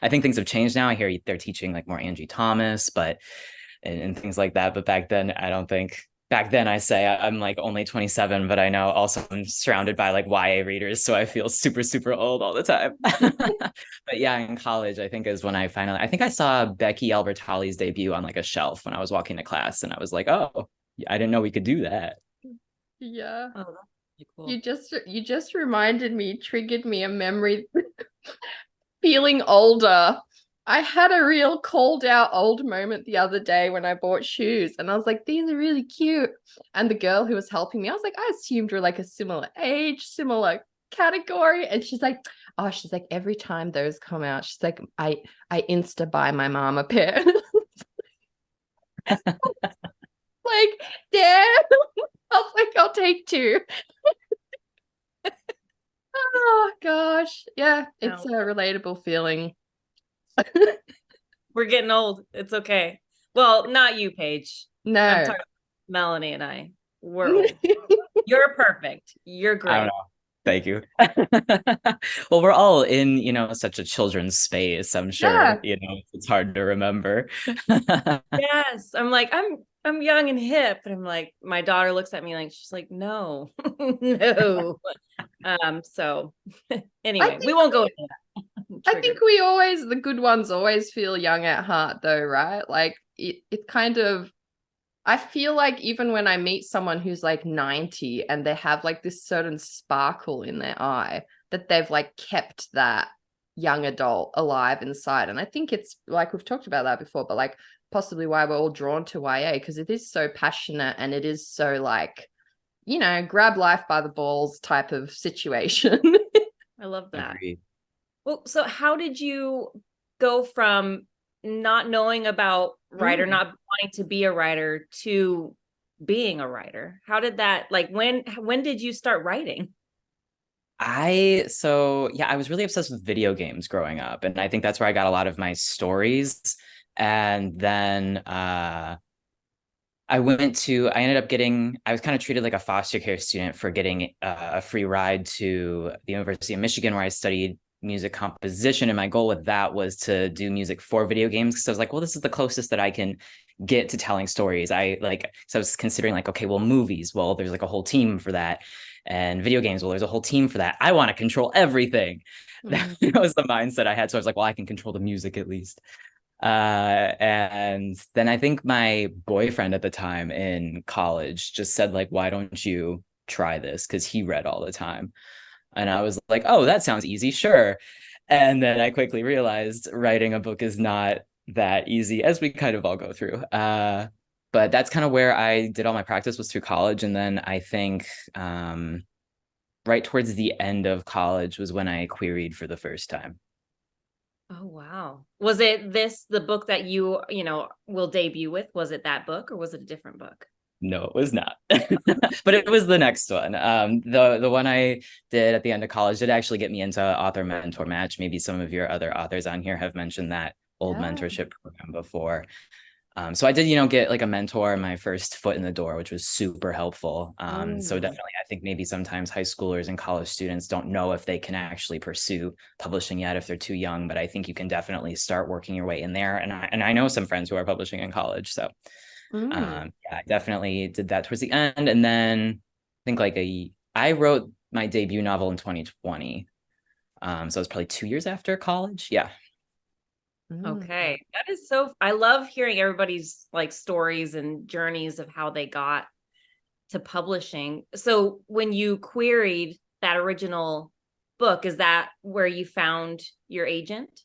I think things have changed now. I hear they're teaching like more Angie Thomas, but and things like that. But back then, I don't think. Back then, I say I'm like only 27, but I know also I'm surrounded by like YA readers, so I feel super, super old all the time. But yeah, in college, I think is when I think I saw Becky Albertalli's debut on like a shelf when I was walking to class, and I was like, oh, I didn't know we could do that. Yeah. Oh, that's pretty cool. You just reminded me, triggered me a memory. Feeling older. I had a real called out old moment the other day when I bought shoes, and I was like, these are really cute. And the girl who was helping me, I was like, I assumed we're like a similar age, similar category. And she's like, oh, she's like, every time those come out, she's like, I insta buy my mom a pair. Like, damn. I was like, I'll take two. Oh gosh. Yeah, it's No, a relatable feeling. we're getting old. It's okay. Well, not you, Paige. I'm No. talking about Melanie and I. We're old. You're perfect. You're I don't great. know. Thank you. Well, we're all in, such a children's space. I'm sure, Yeah. it's hard to remember. Yes. I'm like, I'm young and hip. And I'm like, my daughter looks at me like, she's like, no, no. So I anyway, we think won't go into that. I think we always, the good ones always feel young at heart though, right? Like it kind of, I feel like even when I meet someone who's like 90 and they have like this certain sparkle in their eye, that they've like kept that young adult alive inside. And I think it's like we've talked about that before, but like possibly why we're all drawn to YA, because it is so passionate and it is so like, grab life by the balls type of situation. I love that. Agreed. Well, so how did you go from not knowing about writer, not wanting to be a writer, to being a writer? How did that, like, when did you start writing? I was really obsessed with video games growing up, and I think that's where I got a lot of my stories. And then I ended up getting, I was kind of treated like a foster care student for getting a free ride to the University of Michigan, where I studied music composition. And my goal with that was to do music for video games. Cause I was like, well, this is the closest that I can get to telling stories. So I was considering like, okay, well, movies, well, there's like a whole team for that. And video games, well, there's a whole team for that. I want to control everything. That was the mindset I had. So I was like, well, I can control the music at least. And then I think my boyfriend at the time in college just said, like, why don't you try this? Because he read all the time. And I was like, oh, that sounds easy, sure. And then I quickly realized writing a book is not that easy, as we kind of all go through. But that's kind of where I did all my practice, was through college. And then I think right towards the end of college was when I queried for the first time. Oh, wow. Was it the book that you will debut with? Was it that book, or was it a different book? No, it was not. But it was the next one. The one I did at the end of college did actually get me into author mentor match. Maybe some of your other authors on here have mentioned that old mentorship program before. So I did, get like a mentor, my first foot in the door, which was super helpful. So definitely, I think maybe sometimes high schoolers and college students don't know if they can actually pursue publishing yet if they're too young. But I think you can definitely start working your way in there. And I know some friends who are publishing in college. So yeah, I definitely did that towards the end. And then I think I wrote my debut novel in 2020. So it was probably 2 years after college. Yeah. Okay. That is I love hearing everybody's like stories and journeys of how they got to publishing. So when you queried that original book, is that where you found your agent?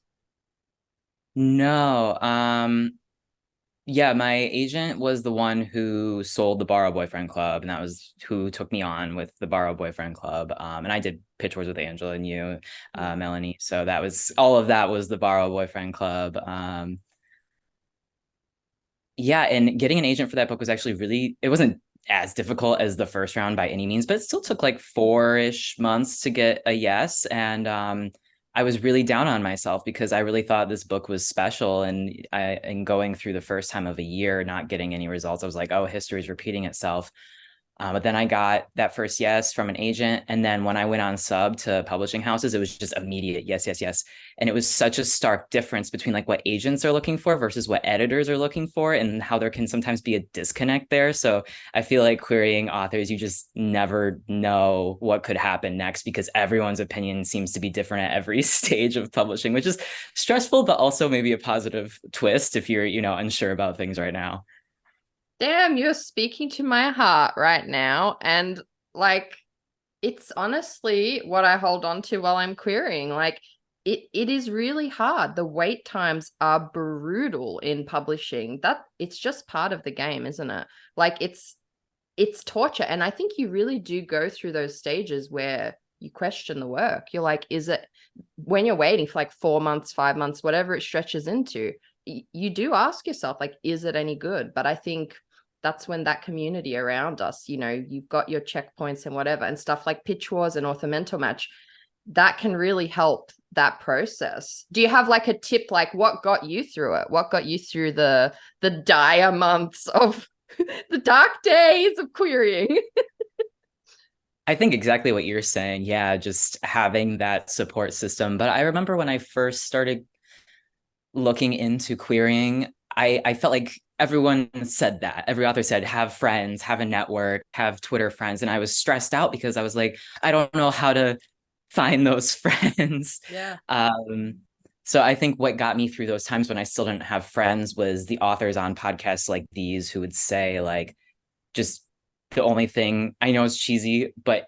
No. Yeah, my agent was the one who sold the Borrow Boyfriend Club, and that was who took me on with the Borrow Boyfriend Club. And I did pitch wars with Angela and you, Melanie. So that was all of that was the Borrow Boyfriend Club. Yeah, and getting an agent for that book was actually really, it wasn't as difficult as the first round by any means, but it still took like 4-ish months to get a yes. And I was really down on myself because I really thought this book was special. And going through the first time of a year, not getting any results, I was like, oh, history is repeating itself. But then I got that first yes from an agent. And then when I went on sub to publishing houses, it was just immediate yes, yes, yes. And it was such a stark difference between like what agents are looking for versus what editors are looking for, and how there can sometimes be a disconnect there. So I feel like querying authors, you just never know what could happen next because everyone's opinion seems to be different at every stage of publishing, which is stressful, but also maybe a positive twist if you're, unsure about things right now. Damn, you're speaking to my heart right now. And like, it's honestly what I hold on to while I'm querying. Like, it is really hard. The wait times are brutal in publishing. That it's just part of the game, isn't it? Like it's torture. And I think you really do go through those stages where you question the work. You're like, is it when you're waiting for like 4 months, 5 months, whatever it stretches into, you do ask yourself, like, is it any good? But I think that's when that community around us, you've got your checkpoints and whatever, and stuff like Pitch Wars and Author Mentor Match, that can really help that process. Do you have like a tip, like what got you through it? What got you through the dire months of the dark days of querying? I think exactly what you're saying. Yeah, just having that support system. But I remember when I first started looking into querying, I felt like everyone said that. Every author said, have friends, have a network, have Twitter friends. And I was stressed out because I was like, I don't know how to find those friends. Yeah. So I think what got me through those times when I still didn't have friends was the authors on podcasts like these who would say, like, just the only thing, I know it's cheesy, but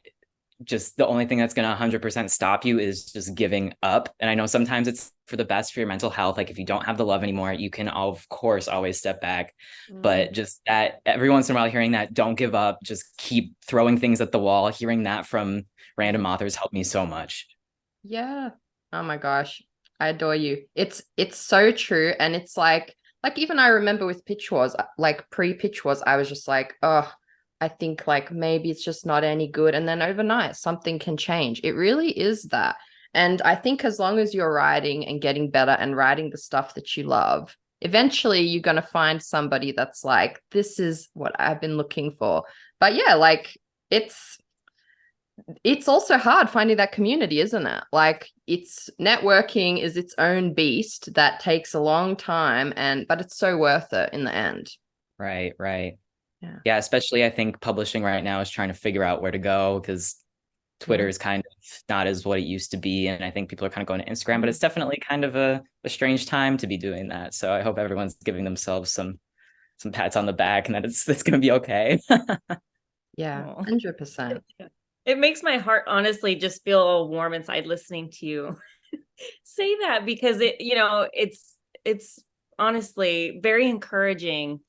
just the only thing that's going to 100% stop you is just giving up. And I know sometimes it's for the best for your mental health. Like if you don't have the love anymore, you can of course always step back. But just that every once in a while hearing that, don't give up, just keep throwing things at the wall, hearing that from random authors helped me so much. Yeah. Oh my gosh. I adore you. It's so true. And it's like even I remember with Pitch Wars, like pre-Pitch Wars, I was just like, oh, I think like maybe it's just not any good. And then overnight something can change. It really is that. And I think as long as you're writing and getting better and writing the stuff that you love, eventually you're going to find somebody that's like, this is what I've been looking for. But yeah, like it's also hard finding that community, isn't it? Like it's networking is its own beast that takes a long time, but it's so worth it in the end. Right. Yeah. Especially I think publishing right now is trying to figure out where to go because Twitter is kind of not as what it used to be. And I think people are kind of going to Instagram, but it's definitely kind of a strange time to be doing that. So I hope everyone's giving themselves some pats on the back and that it's going to be okay. Yeah, 100%. It makes my heart honestly just feel all warm inside listening to you say that, because it's honestly very encouraging.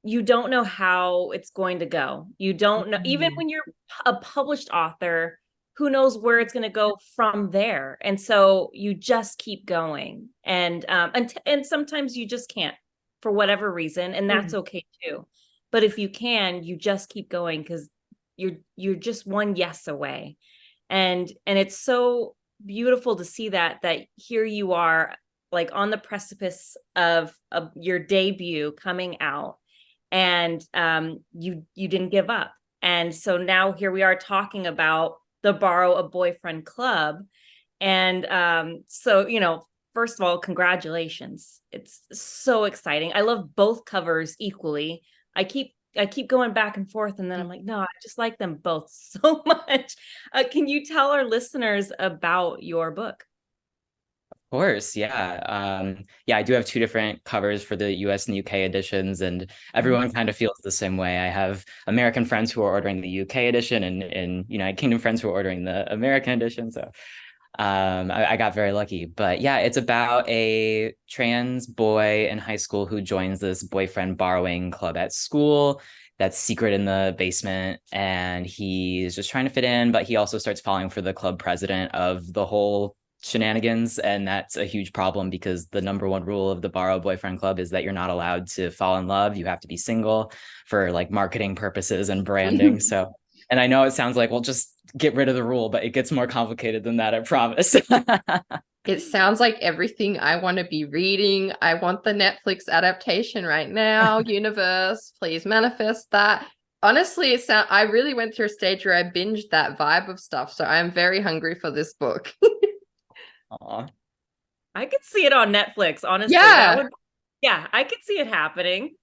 You don't know how it's going to go. You don't know, even when you're a published author, who knows where it's going to go from there. And so you just keep going. And sometimes you just can't for whatever reason. And that's okay too. But if you can, you just keep going because you're just one yes away. And it's so beautiful to see that here you are, like on the precipice of your debut coming out, and you didn't give up. And so now here we are talking about the Borrow a Boyfriend Club. And so first of all, congratulations. It's so exciting. I love both covers equally. I keep going back and forth, and then I'm like, no, I just like them both so much. Can you tell our listeners about your book? Of course, yeah. Yeah, I do have two different covers for the US and UK editions, and everyone kind of feels the same way. I have American friends who are ordering the UK edition and United Kingdom friends who are ordering the American edition. So I got very lucky. But yeah, it's about a trans boy in high school who joins this boyfriend borrowing club at school that's secret in the basement, and he's just trying to fit in, but he also starts falling for the club president of the whole shenanigans, and that's a huge problem because the number one rule of the borrow boyfriend club is that you're not allowed to fall in love. You have to be single for like marketing purposes and branding. So, and I know it sounds like, well, just get rid of the rule, but it gets more complicated than that, I promise. It sounds like everything I want to be reading. I want the Netflix adaptation right now. Universe, please manifest that. Honestly, I really went through a stage where I binged that vibe of stuff. So I'm very hungry for this book. Aw. I could see it on Netflix, honestly. Yeah. Yeah, I could see it happening.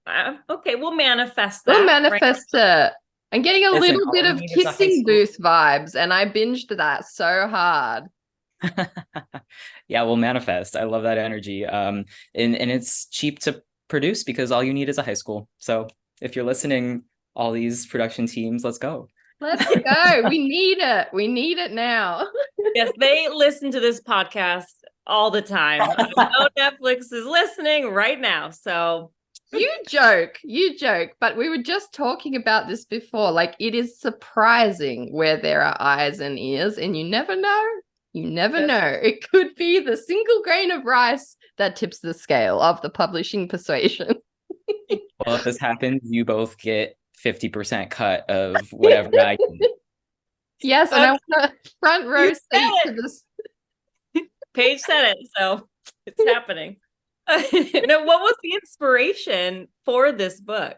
Okay, we'll manifest that. We'll manifest it. I'm getting a Listen, little bit all I of need is a high kissing school- booth vibes, and I binged that so hard. Yeah, we'll manifest. I love that energy. And it's cheap to produce because all you need is a high school. So if you're listening, all these production teams, let's go. Let's go. We need it. We need it now. Yes, they listen to this podcast all the time. I know Netflix is listening right now. So You joke, but we were just talking about this before. Like, it is surprising where there are eyes and ears, and you never know. You never Yes. know. It could be the single grain of rice that tips the scale of the publishing persuasion. Well, if this happens, you both get 50% cut of whatever I can. Yes, and I want a front row You said seat to it. this. Paige said it, so it's happening. Now, what was the inspiration for this book?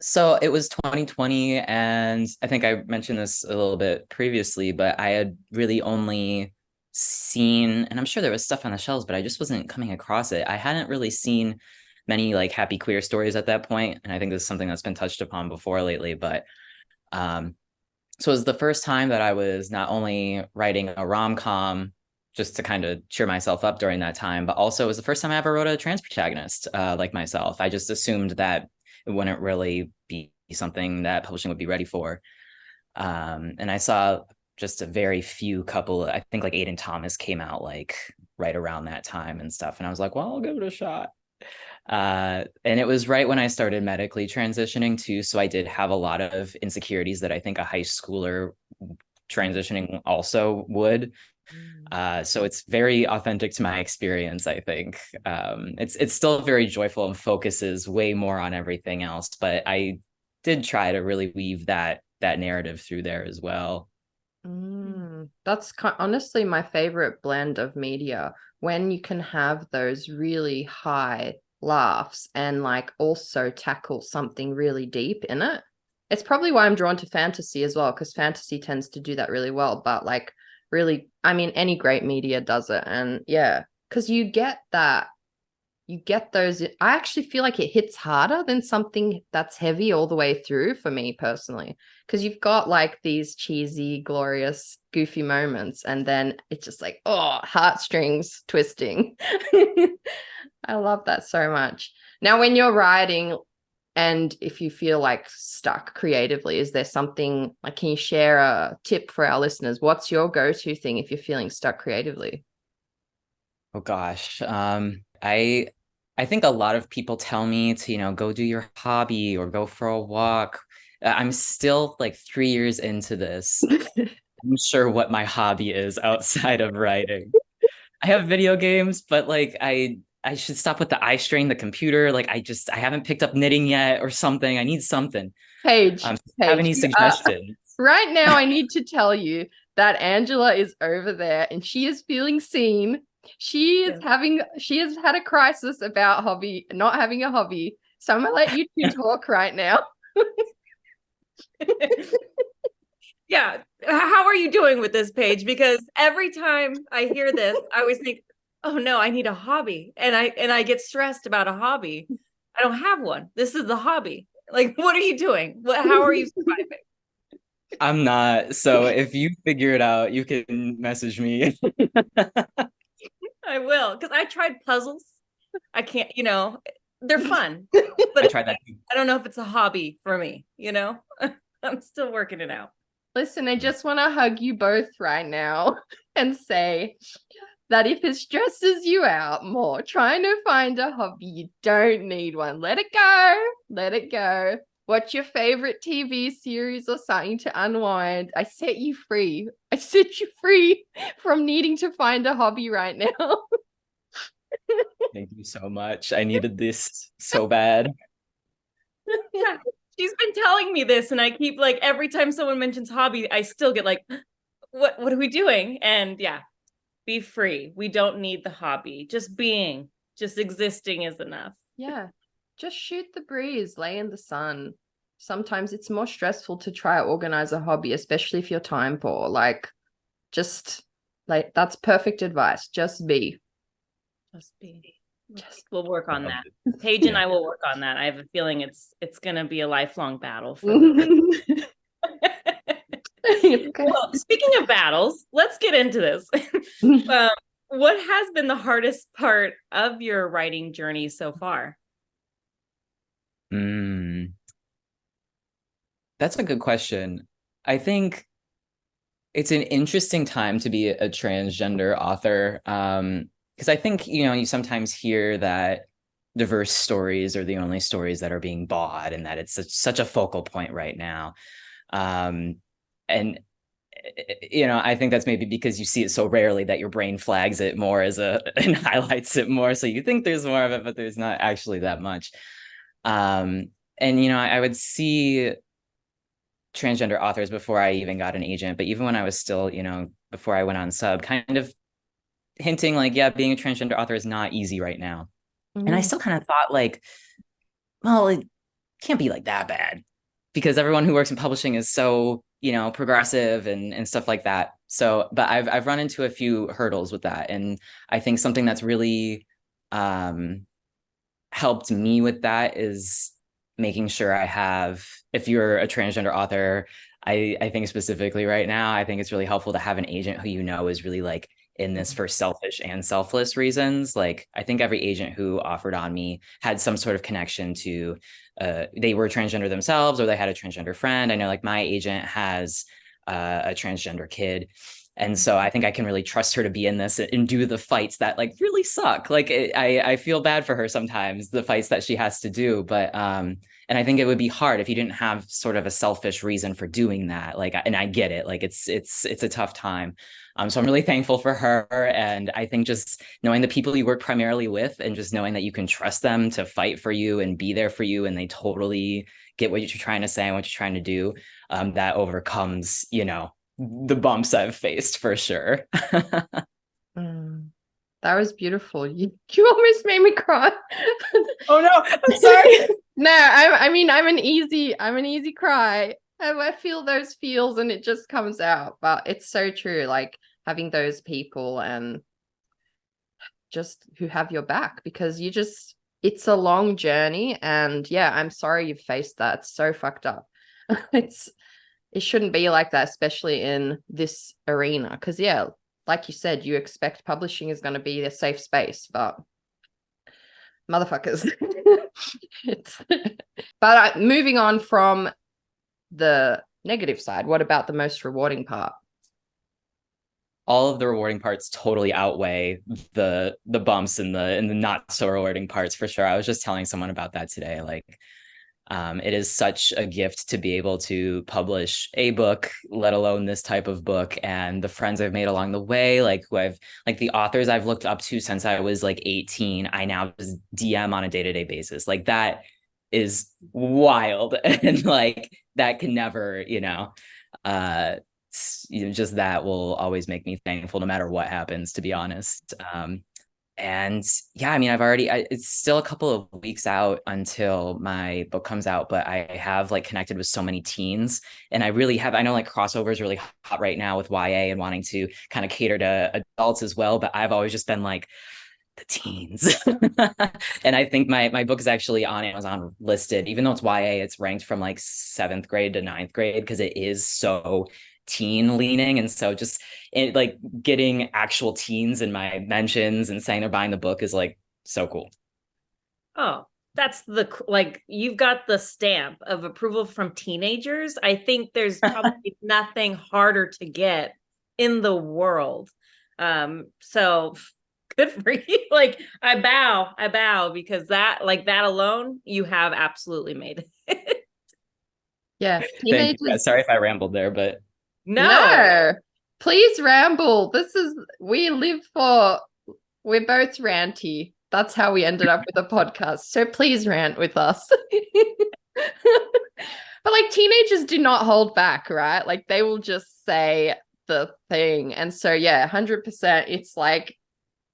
So it was 2020, and I think I mentioned this a little bit previously, but I had really only seen, and I'm sure there was stuff on the shelves, but I just wasn't coming across it. I hadn't really seen many like happy queer stories at that point, and I think this is something that's been touched upon before lately, but so it was the first time that I was not only writing a rom-com just to kind of cheer myself up during that time, but also it was the first time I ever wrote a trans protagonist like myself. I just assumed that it wouldn't really be something that publishing would be ready for. And I saw just a very few couple, I think like Aiden Thomas came out like right around that time and stuff. And I was like, well, I'll give it a shot. And it was right when I started medically transitioning too. So I did have a lot of insecurities that I think a high schooler transitioning also would. So it's very authentic to my experience, I think. It's still very joyful and focuses way more on everything else, but I did try to really weave that narrative through there as well. That's honestly my favorite blend of media, when you can have those really high laughs and like also tackle something really deep in it. It's probably why I'm drawn to fantasy as well, because fantasy tends to do that really well. But like, really, I mean, any great media does it. And yeah, because you get those. I actually feel like it hits harder than something that's heavy all the way through for me personally, because you've got like these cheesy, glorious, goofy moments, and then it's just like, oh, heartstrings twisting. I love that so much. Now, when you're writing, and if you feel like stuck creatively, is there something like, can you share a tip for our listeners? What's your go-to thing if you're feeling stuck creatively? Oh gosh. I think a lot of people tell me to, go do your hobby or go for a walk. I'm still like 3 years into this. I'm sure what my hobby is outside of writing. I have video games, but like I should stop with the eye strain, the computer. Like I haven't picked up knitting yet or something. I need something. Paige, Have any suggestions? Right now, I need to tell you that Angela is over there and she is feeling seen. She has had a crisis about not having a hobby. So I'm gonna let you two talk right now. Yeah. How are you doing with this, Paige? Because every time I hear this, I always think, oh no, I need a hobby. And I get stressed about a hobby. I don't have one. This is the hobby. Like, what are you doing? How are you surviving? I'm not. So if you figure it out, you can message me. I will, because I tried puzzles. I can't, they're fun, I but tried that too. I don't know if it's a hobby for me, I'm still working it out. Listen, I just want to hug you both right now and say that if it stresses you out more trying to find a hobby, you don't need one. Let it go. Let it go. Watch your favorite TV series or something to unwind. I set you free. I set you free from needing to find a hobby right now. Thank you so much. I needed this so bad. Yeah. She's been telling me this, and I keep like every time someone mentions hobby, I still get like, what are we doing? And yeah, be free. We don't need the hobby. Just being, just existing is enough. Yeah. Just shoot the breeze, lay in the sun. Sometimes it's more stressful to try to organize a hobby, especially if you're time poor. Just like that's perfect advice. Just be. Just be. We'll work on that. It. Paige and I will work on that. I have a feeling it's gonna be a lifelong battle for the Well, speaking of battles, let's get into this. What has been the hardest part of your writing journey so far? That's a good question. I think it's an interesting time to be a transgender author. Because I think, you sometimes hear that diverse stories are the only stories that are being bought and that it's such a focal point right now. And I think that's maybe because you see it so rarely that your brain flags it more and highlights it more. So you think there's more of it, but there's not actually that much. And I would see transgender authors before I even got an agent, but even when I was still, before I went on sub, kind of hinting like, yeah, being a transgender author is not easy right now. And I still kind of thought like, well, it can't be like that bad because everyone who works in publishing is so, progressive and stuff like that. So, but I've run into a few hurdles with that. And I think something that's really helped me with that is making sure if you're a transgender author, I think specifically right now, I think it's really helpful to have an agent who is really like in this for selfish and selfless reasons. Like I think every agent who offered on me had some sort of connection to they were transgender themselves or they had a transgender friend. I know like my agent has a transgender kid. And so I think I can really trust her to be in this and do the fights that like really suck. Like I feel bad for her sometimes, the fights that she has to do. But and I think it would be hard if you didn't have sort of a selfish reason for doing that. Like, and I get it. Like it's a tough time. So I'm really thankful for her. And I think just knowing the people you work primarily with and just knowing that you can trust them to fight for you and be there for you, and they totally get what you're trying to say and what you're trying to do, that overcomes, the bumps I've faced for sure. That was beautiful. You almost made me cry. Oh no, I'm sorry. No, I'm an easy cry. I feel those feels and it just comes out. But it's so true. Like having those people and just who have your back, because it's a long journey. And yeah, I'm sorry you've faced that. It's so fucked up. It shouldn't be like that, especially in this arena. Because yeah, like you said, you expect publishing is going to be a safe space, but motherfuckers. But moving on from the negative side, what about the most rewarding part? All of the rewarding parts totally outweigh the bumps and the not so rewarding parts for sure. I was just telling someone about that today. Like, it is such a gift to be able to publish a book, let alone this type of book. And the friends I've made along the way, like the authors I've looked up to since I was like 18, I now just DM on a day-to-day basis. Like that is wild. And like that can never, just that will always make me thankful no matter what happens, to be honest. And yeah, I mean, it's still a couple of weeks out until my book comes out, but I have like connected with so many teens, and I know like crossover is really hot right now with YA and wanting to kind of cater to adults as well. But I've always just been like, the teens. And I think my book is actually on Amazon listed, even though it's YA, it's ranked from like 7th grade to 9th grade because it is so teen leaning. And so just like getting actual teens in my mentions and saying they're buying the book is like so cool. Oh, that's like, you've got the stamp of approval from teenagers. I think there's probably nothing harder to get in the world. So good for you. Like, I bow because that, like, that alone, you have absolutely made it. Yeah, Thank you. teenagers. Sorry if I rambled there, but No. Please ramble. We're both ranty. That's how we ended up with a podcast. So please rant with us. But like teenagers do not hold back, right? Like they will just say the thing. And so yeah, 100%. It's like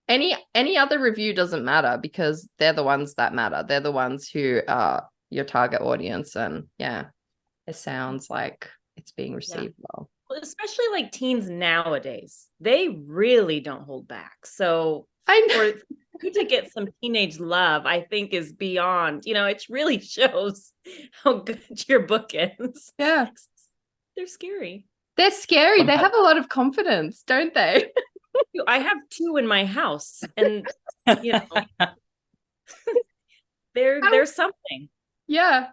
any other review doesn't matter because they're the ones that matter. They're the ones who are your target audience. And yeah, it sounds like it's being received well. Especially like teens nowadays, they really don't hold back. So I know. for you to get some teenage love, I think is beyond, it really shows how good your book is. Yeah. They're scary. They're scary. They have a lot of confidence, don't they? I have 2 in my house, and there's something. Yeah.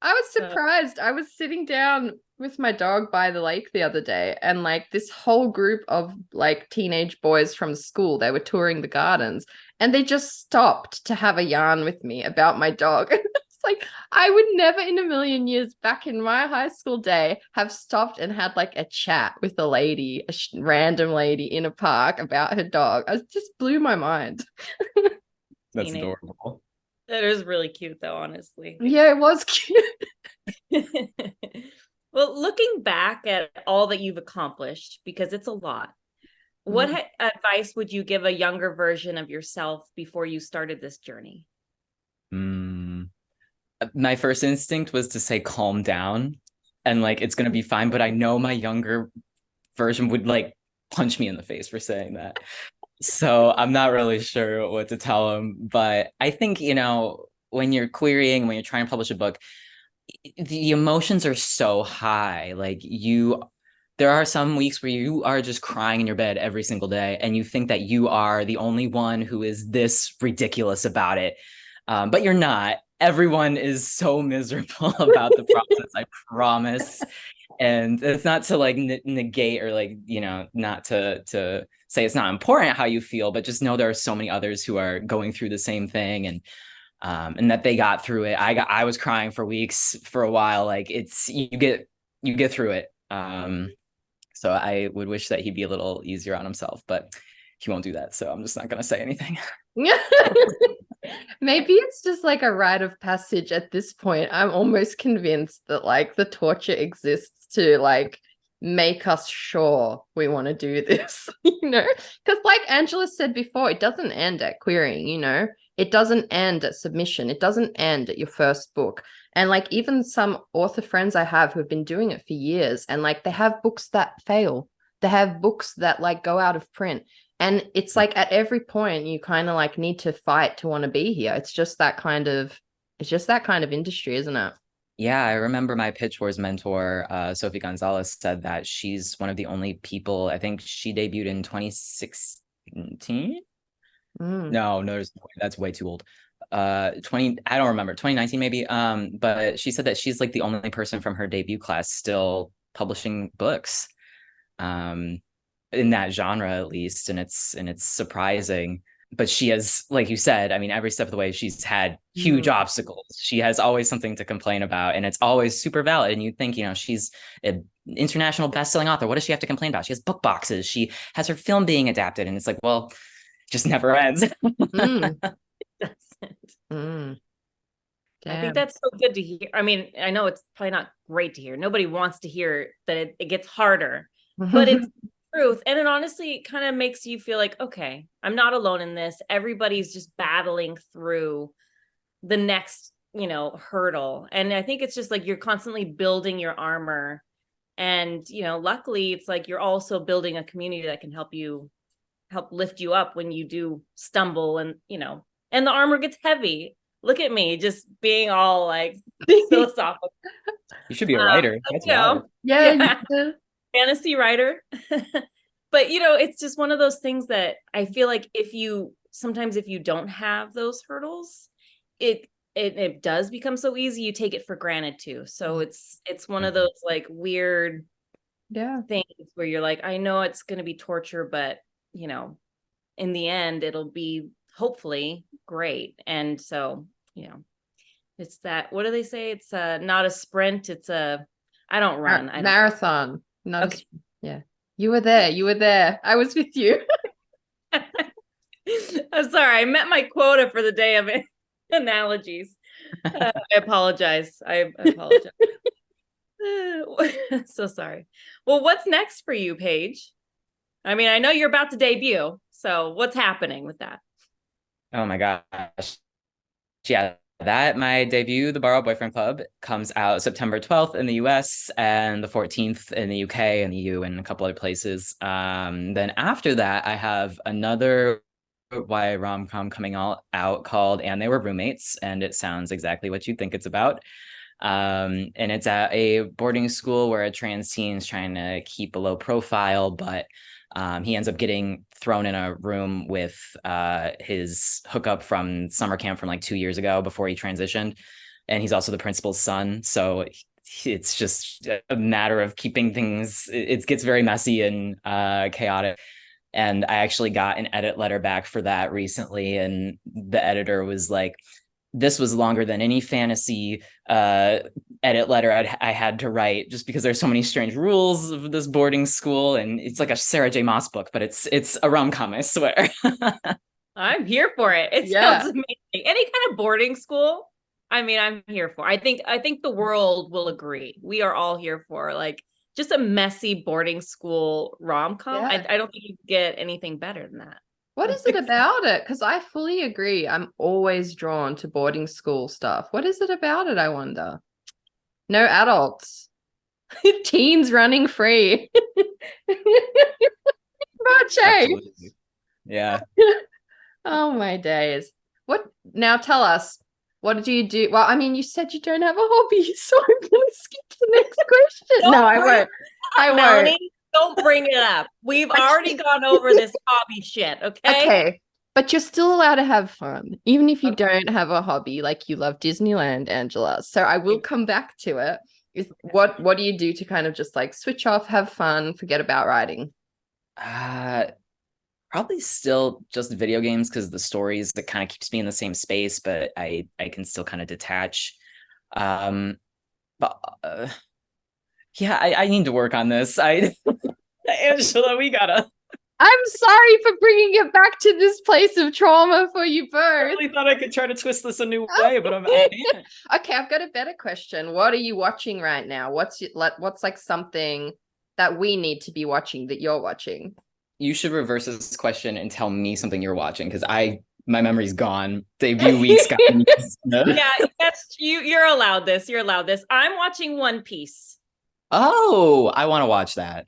I was surprised. I was sitting down with my dog by the lake the other day, and like this whole group of like teenage boys from school, they were touring the gardens, and they just stopped to have a yarn with me about my dog. It's like I would never in a million years back in my high school day have stopped and had like a chat with a lady, random lady in a park about her dog. It just blew my mind. that's adorable. That is really cute, though, honestly. Yeah, it was cute. Well, looking back at all that you've accomplished, because it's a lot, what advice would you give a younger version of yourself before you started this journey? My first instinct was to say calm down and like it's gonna be fine, but I know my younger version would like punch me in the face for saying that. So I'm not really sure what to tell him, but I think, when you're querying, when you're trying to publish a book, the emotions are so high. Like there are some weeks where you are just crying in your bed every single day and you think that you are the only one who is this ridiculous about it. But you're not. Everyone is so miserable about the process, I promise. And it's not to like negate or like, not to say it's not important how you feel, but just know there are so many others who are going through the same thing and that they got through it. I was crying for weeks for a while. Like you get through it. So I would wish that he'd be a little easier on himself, but he won't do that. So I'm just not going to say anything. Maybe it's just like a rite of passage at this point. I'm almost convinced that like the torture exists to like make us sure we want to do this, because like Angela said before, it doesn't end at querying, it doesn't end at submission. It doesn't end at your first book. And like even some author friends I have who have been doing it for years and like they have books that fail. They have books that like go out of print. And it's like at every point you kind of like need to fight to want to be here. It's just that kind of industry, isn't it? Yeah, I remember my Pitch Wars mentor, Sophie Gonzalez, said that she's one of the only people, I think she debuted in 2016. No, that's way too old. 20, I don't remember, 2019 maybe. But she said that she's like the only person from her debut class still publishing books. In that genre at least, and it's surprising. But she has, like you said, I mean, every step of the way she's had huge obstacles. She has always something to complain about, and it's always super valid. And you think, she's an international best-selling author. What does she have to complain about? She has book boxes. She has her film being adapted, and it's like, well, it just never ends. It doesn't. I think that's so good to hear. I mean, I know it's probably not great to hear. Nobody wants to hear that it gets harder, but it's truth. And it honestly kind of makes you feel like, okay, I'm not alone in this. Everybody's just battling through the next, hurdle. And I think it's just like you're constantly building your armor. And, luckily it's like you're also building a community that can help you help lift you up when you do stumble, and and the armor gets heavy. Look at me just being all like philosophical. You should be a writer. That's valid. Yeah. Fantasy writer. But it's just one of those things that I feel like if you don't have those hurdles, it does become so easy. You take it for granted too. So it's one of those like weird things where you're like, I know it's going to be torture, but in the end, it'll be hopefully great. And so, it's that, what do they say? It's not a sprint. It's I don't run. I don't marathon. Not okay. Yeah. You were there. I was with you. I'm sorry. I met my quota for the day of analogies. I apologize. So sorry. Well, what's next for you, Paige? I mean, I know you're about to debut. So what's happening with that? Oh my gosh. Yeah, my debut, The Borrow Boyfriend Club, comes out September 12th in the US and the 14th in the UK and the EU and a couple other places. Then after that, I have another YA rom-com coming out called And They Were Roommates, and it sounds exactly what you think it's about. And it's at a boarding school where a trans teen is trying to keep a low profile, but he ends up getting thrown in a room with his hookup from summer camp from like 2 years ago before he transitioned. And he's also the principal's son. So it's just a matter of keeping things, it gets very messy and chaotic. And I actually got an edit letter back for that recently. And the editor was like, this was longer than any fantasy edit letter I had to write, just because there's so many strange rules of this boarding school, and it's like a Sarah J. Maas book, but it's a rom-com, I swear. I'm here for it. It sounds amazing. Any kind of boarding school, I mean, I'm here for. I think the world will agree. We are all here for like just a messy boarding school rom-com. I don't think you get anything better than that. What is it about it? Because I fully agree. I'm always drawn to boarding school stuff. What is it about it, I wonder? No adults. Teens running free. Absolutely. Yeah. Oh my days. What now? Tell us, what did you do? Well, I mean, you said you don't have a hobby, so I'm gonna skip to the next question. No, I won't. Melanie, don't bring it up. We've already gone over this hobby shit, okay? Okay. But you're still allowed to have fun, even if you don't have a hobby, like you love Disneyland, Angela. So I will come back to it. What do you do to kind of just like switch off, have fun, forget about writing? Probably still just video games, because the stories that kind of keeps me in the same space, but I can still kind of detach. But yeah, I need to work on this. Angela, we gotta. I'm sorry for bringing it back to this place of trauma for you both. I really thought I could try to twist this a new way, but I can't. Okay, I've got a better question. What are you watching right now? What's like something that we need to be watching that you're watching? You should reverse this question and tell me something you're watching, because my memory's gone. Debut week's got me. Yeah, that's you're allowed this. You're allowed this. I'm watching One Piece. Oh, I want to watch that.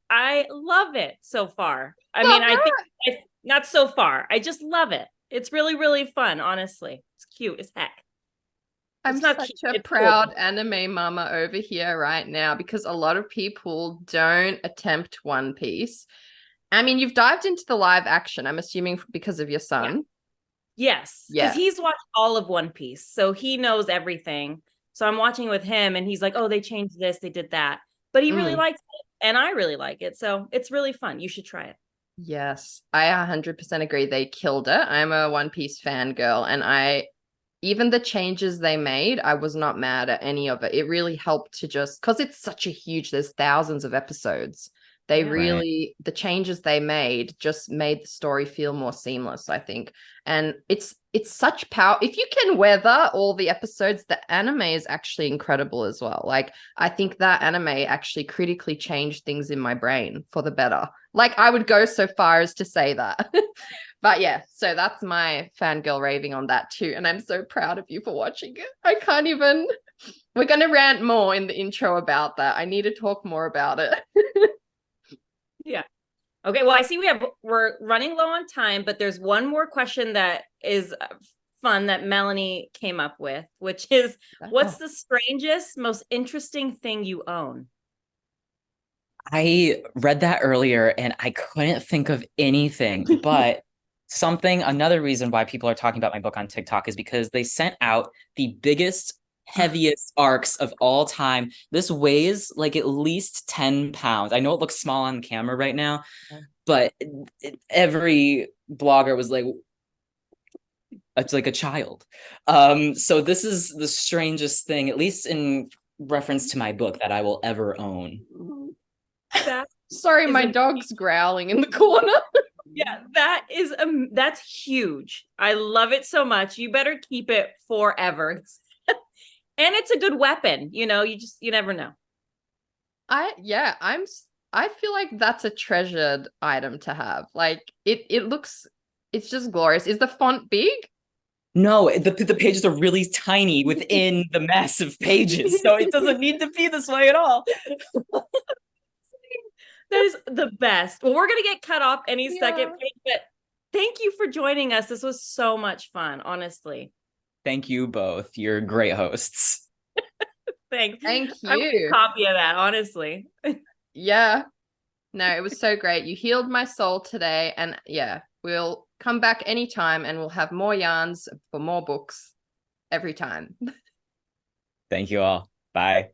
I love it so far. I mean, I think not so far. I just love it. It's really, really fun, honestly. It's cute as heck. I'm such a proud anime mama over here right now, because a lot of people don't attempt One Piece. I mean, you've dived into the live action, I'm assuming because of your son. Yes, because he's watched all of One Piece, so he knows everything. So I'm watching with him, and he's like, oh, they changed this, they did that. But he really likes it, and I really like it. So it's really fun. You should try it. Yes, I 100% agree. They killed it. I'm a One Piece fangirl, and even the changes they made, I was not mad at any of it. It really helped to just, because it's such a huge, there's thousands of episodes. They really, the changes they made just made the story feel more seamless, I think. And it's such power. If you can weather all the episodes, the anime is actually incredible as well. Like, I think that anime actually critically changed things in my brain for the better. Like, I would go so far as to say that. But yeah, so that's my fangirl raving on that too. And I'm so proud of you for watching it. I can't even, we're going to rant more in the intro about that. I need to talk more about it. Yeah. Okay, well, I see we're running low on time, but there's one more question that is fun that Melanie came up with, which is, what's the strangest, most interesting thing you own? I read that earlier and I couldn't think of anything, but another reason why people are talking about my book on TikTok is because they sent out the biggest, heaviest arcs of all time. This weighs like at least 10 pounds. I know it looks small on camera right now, but every blogger was like, it's like a child. So this is the strangest thing, at least in reference to my book, that I will ever own. Sorry, my dog's growling in the corner. Yeah, that's huge. I love it so much. You better keep it forever. And it's a good weapon, you never know. I feel like that's a treasured item to have. Like it's just glorious. Is the font big? No, the pages are really tiny within the massive pages, so it doesn't need to be this way at all. That is the best. Well, we're going to get cut off any second, but thank you for joining us. This was so much fun, honestly. Thank you both. You're great hosts. Thanks. Thank I'm you. a copy of that, honestly. Yeah. No, it was so great. You healed my soul today. And yeah, we'll come back anytime and we'll have more yarns for more books every time. Thank you all. Bye.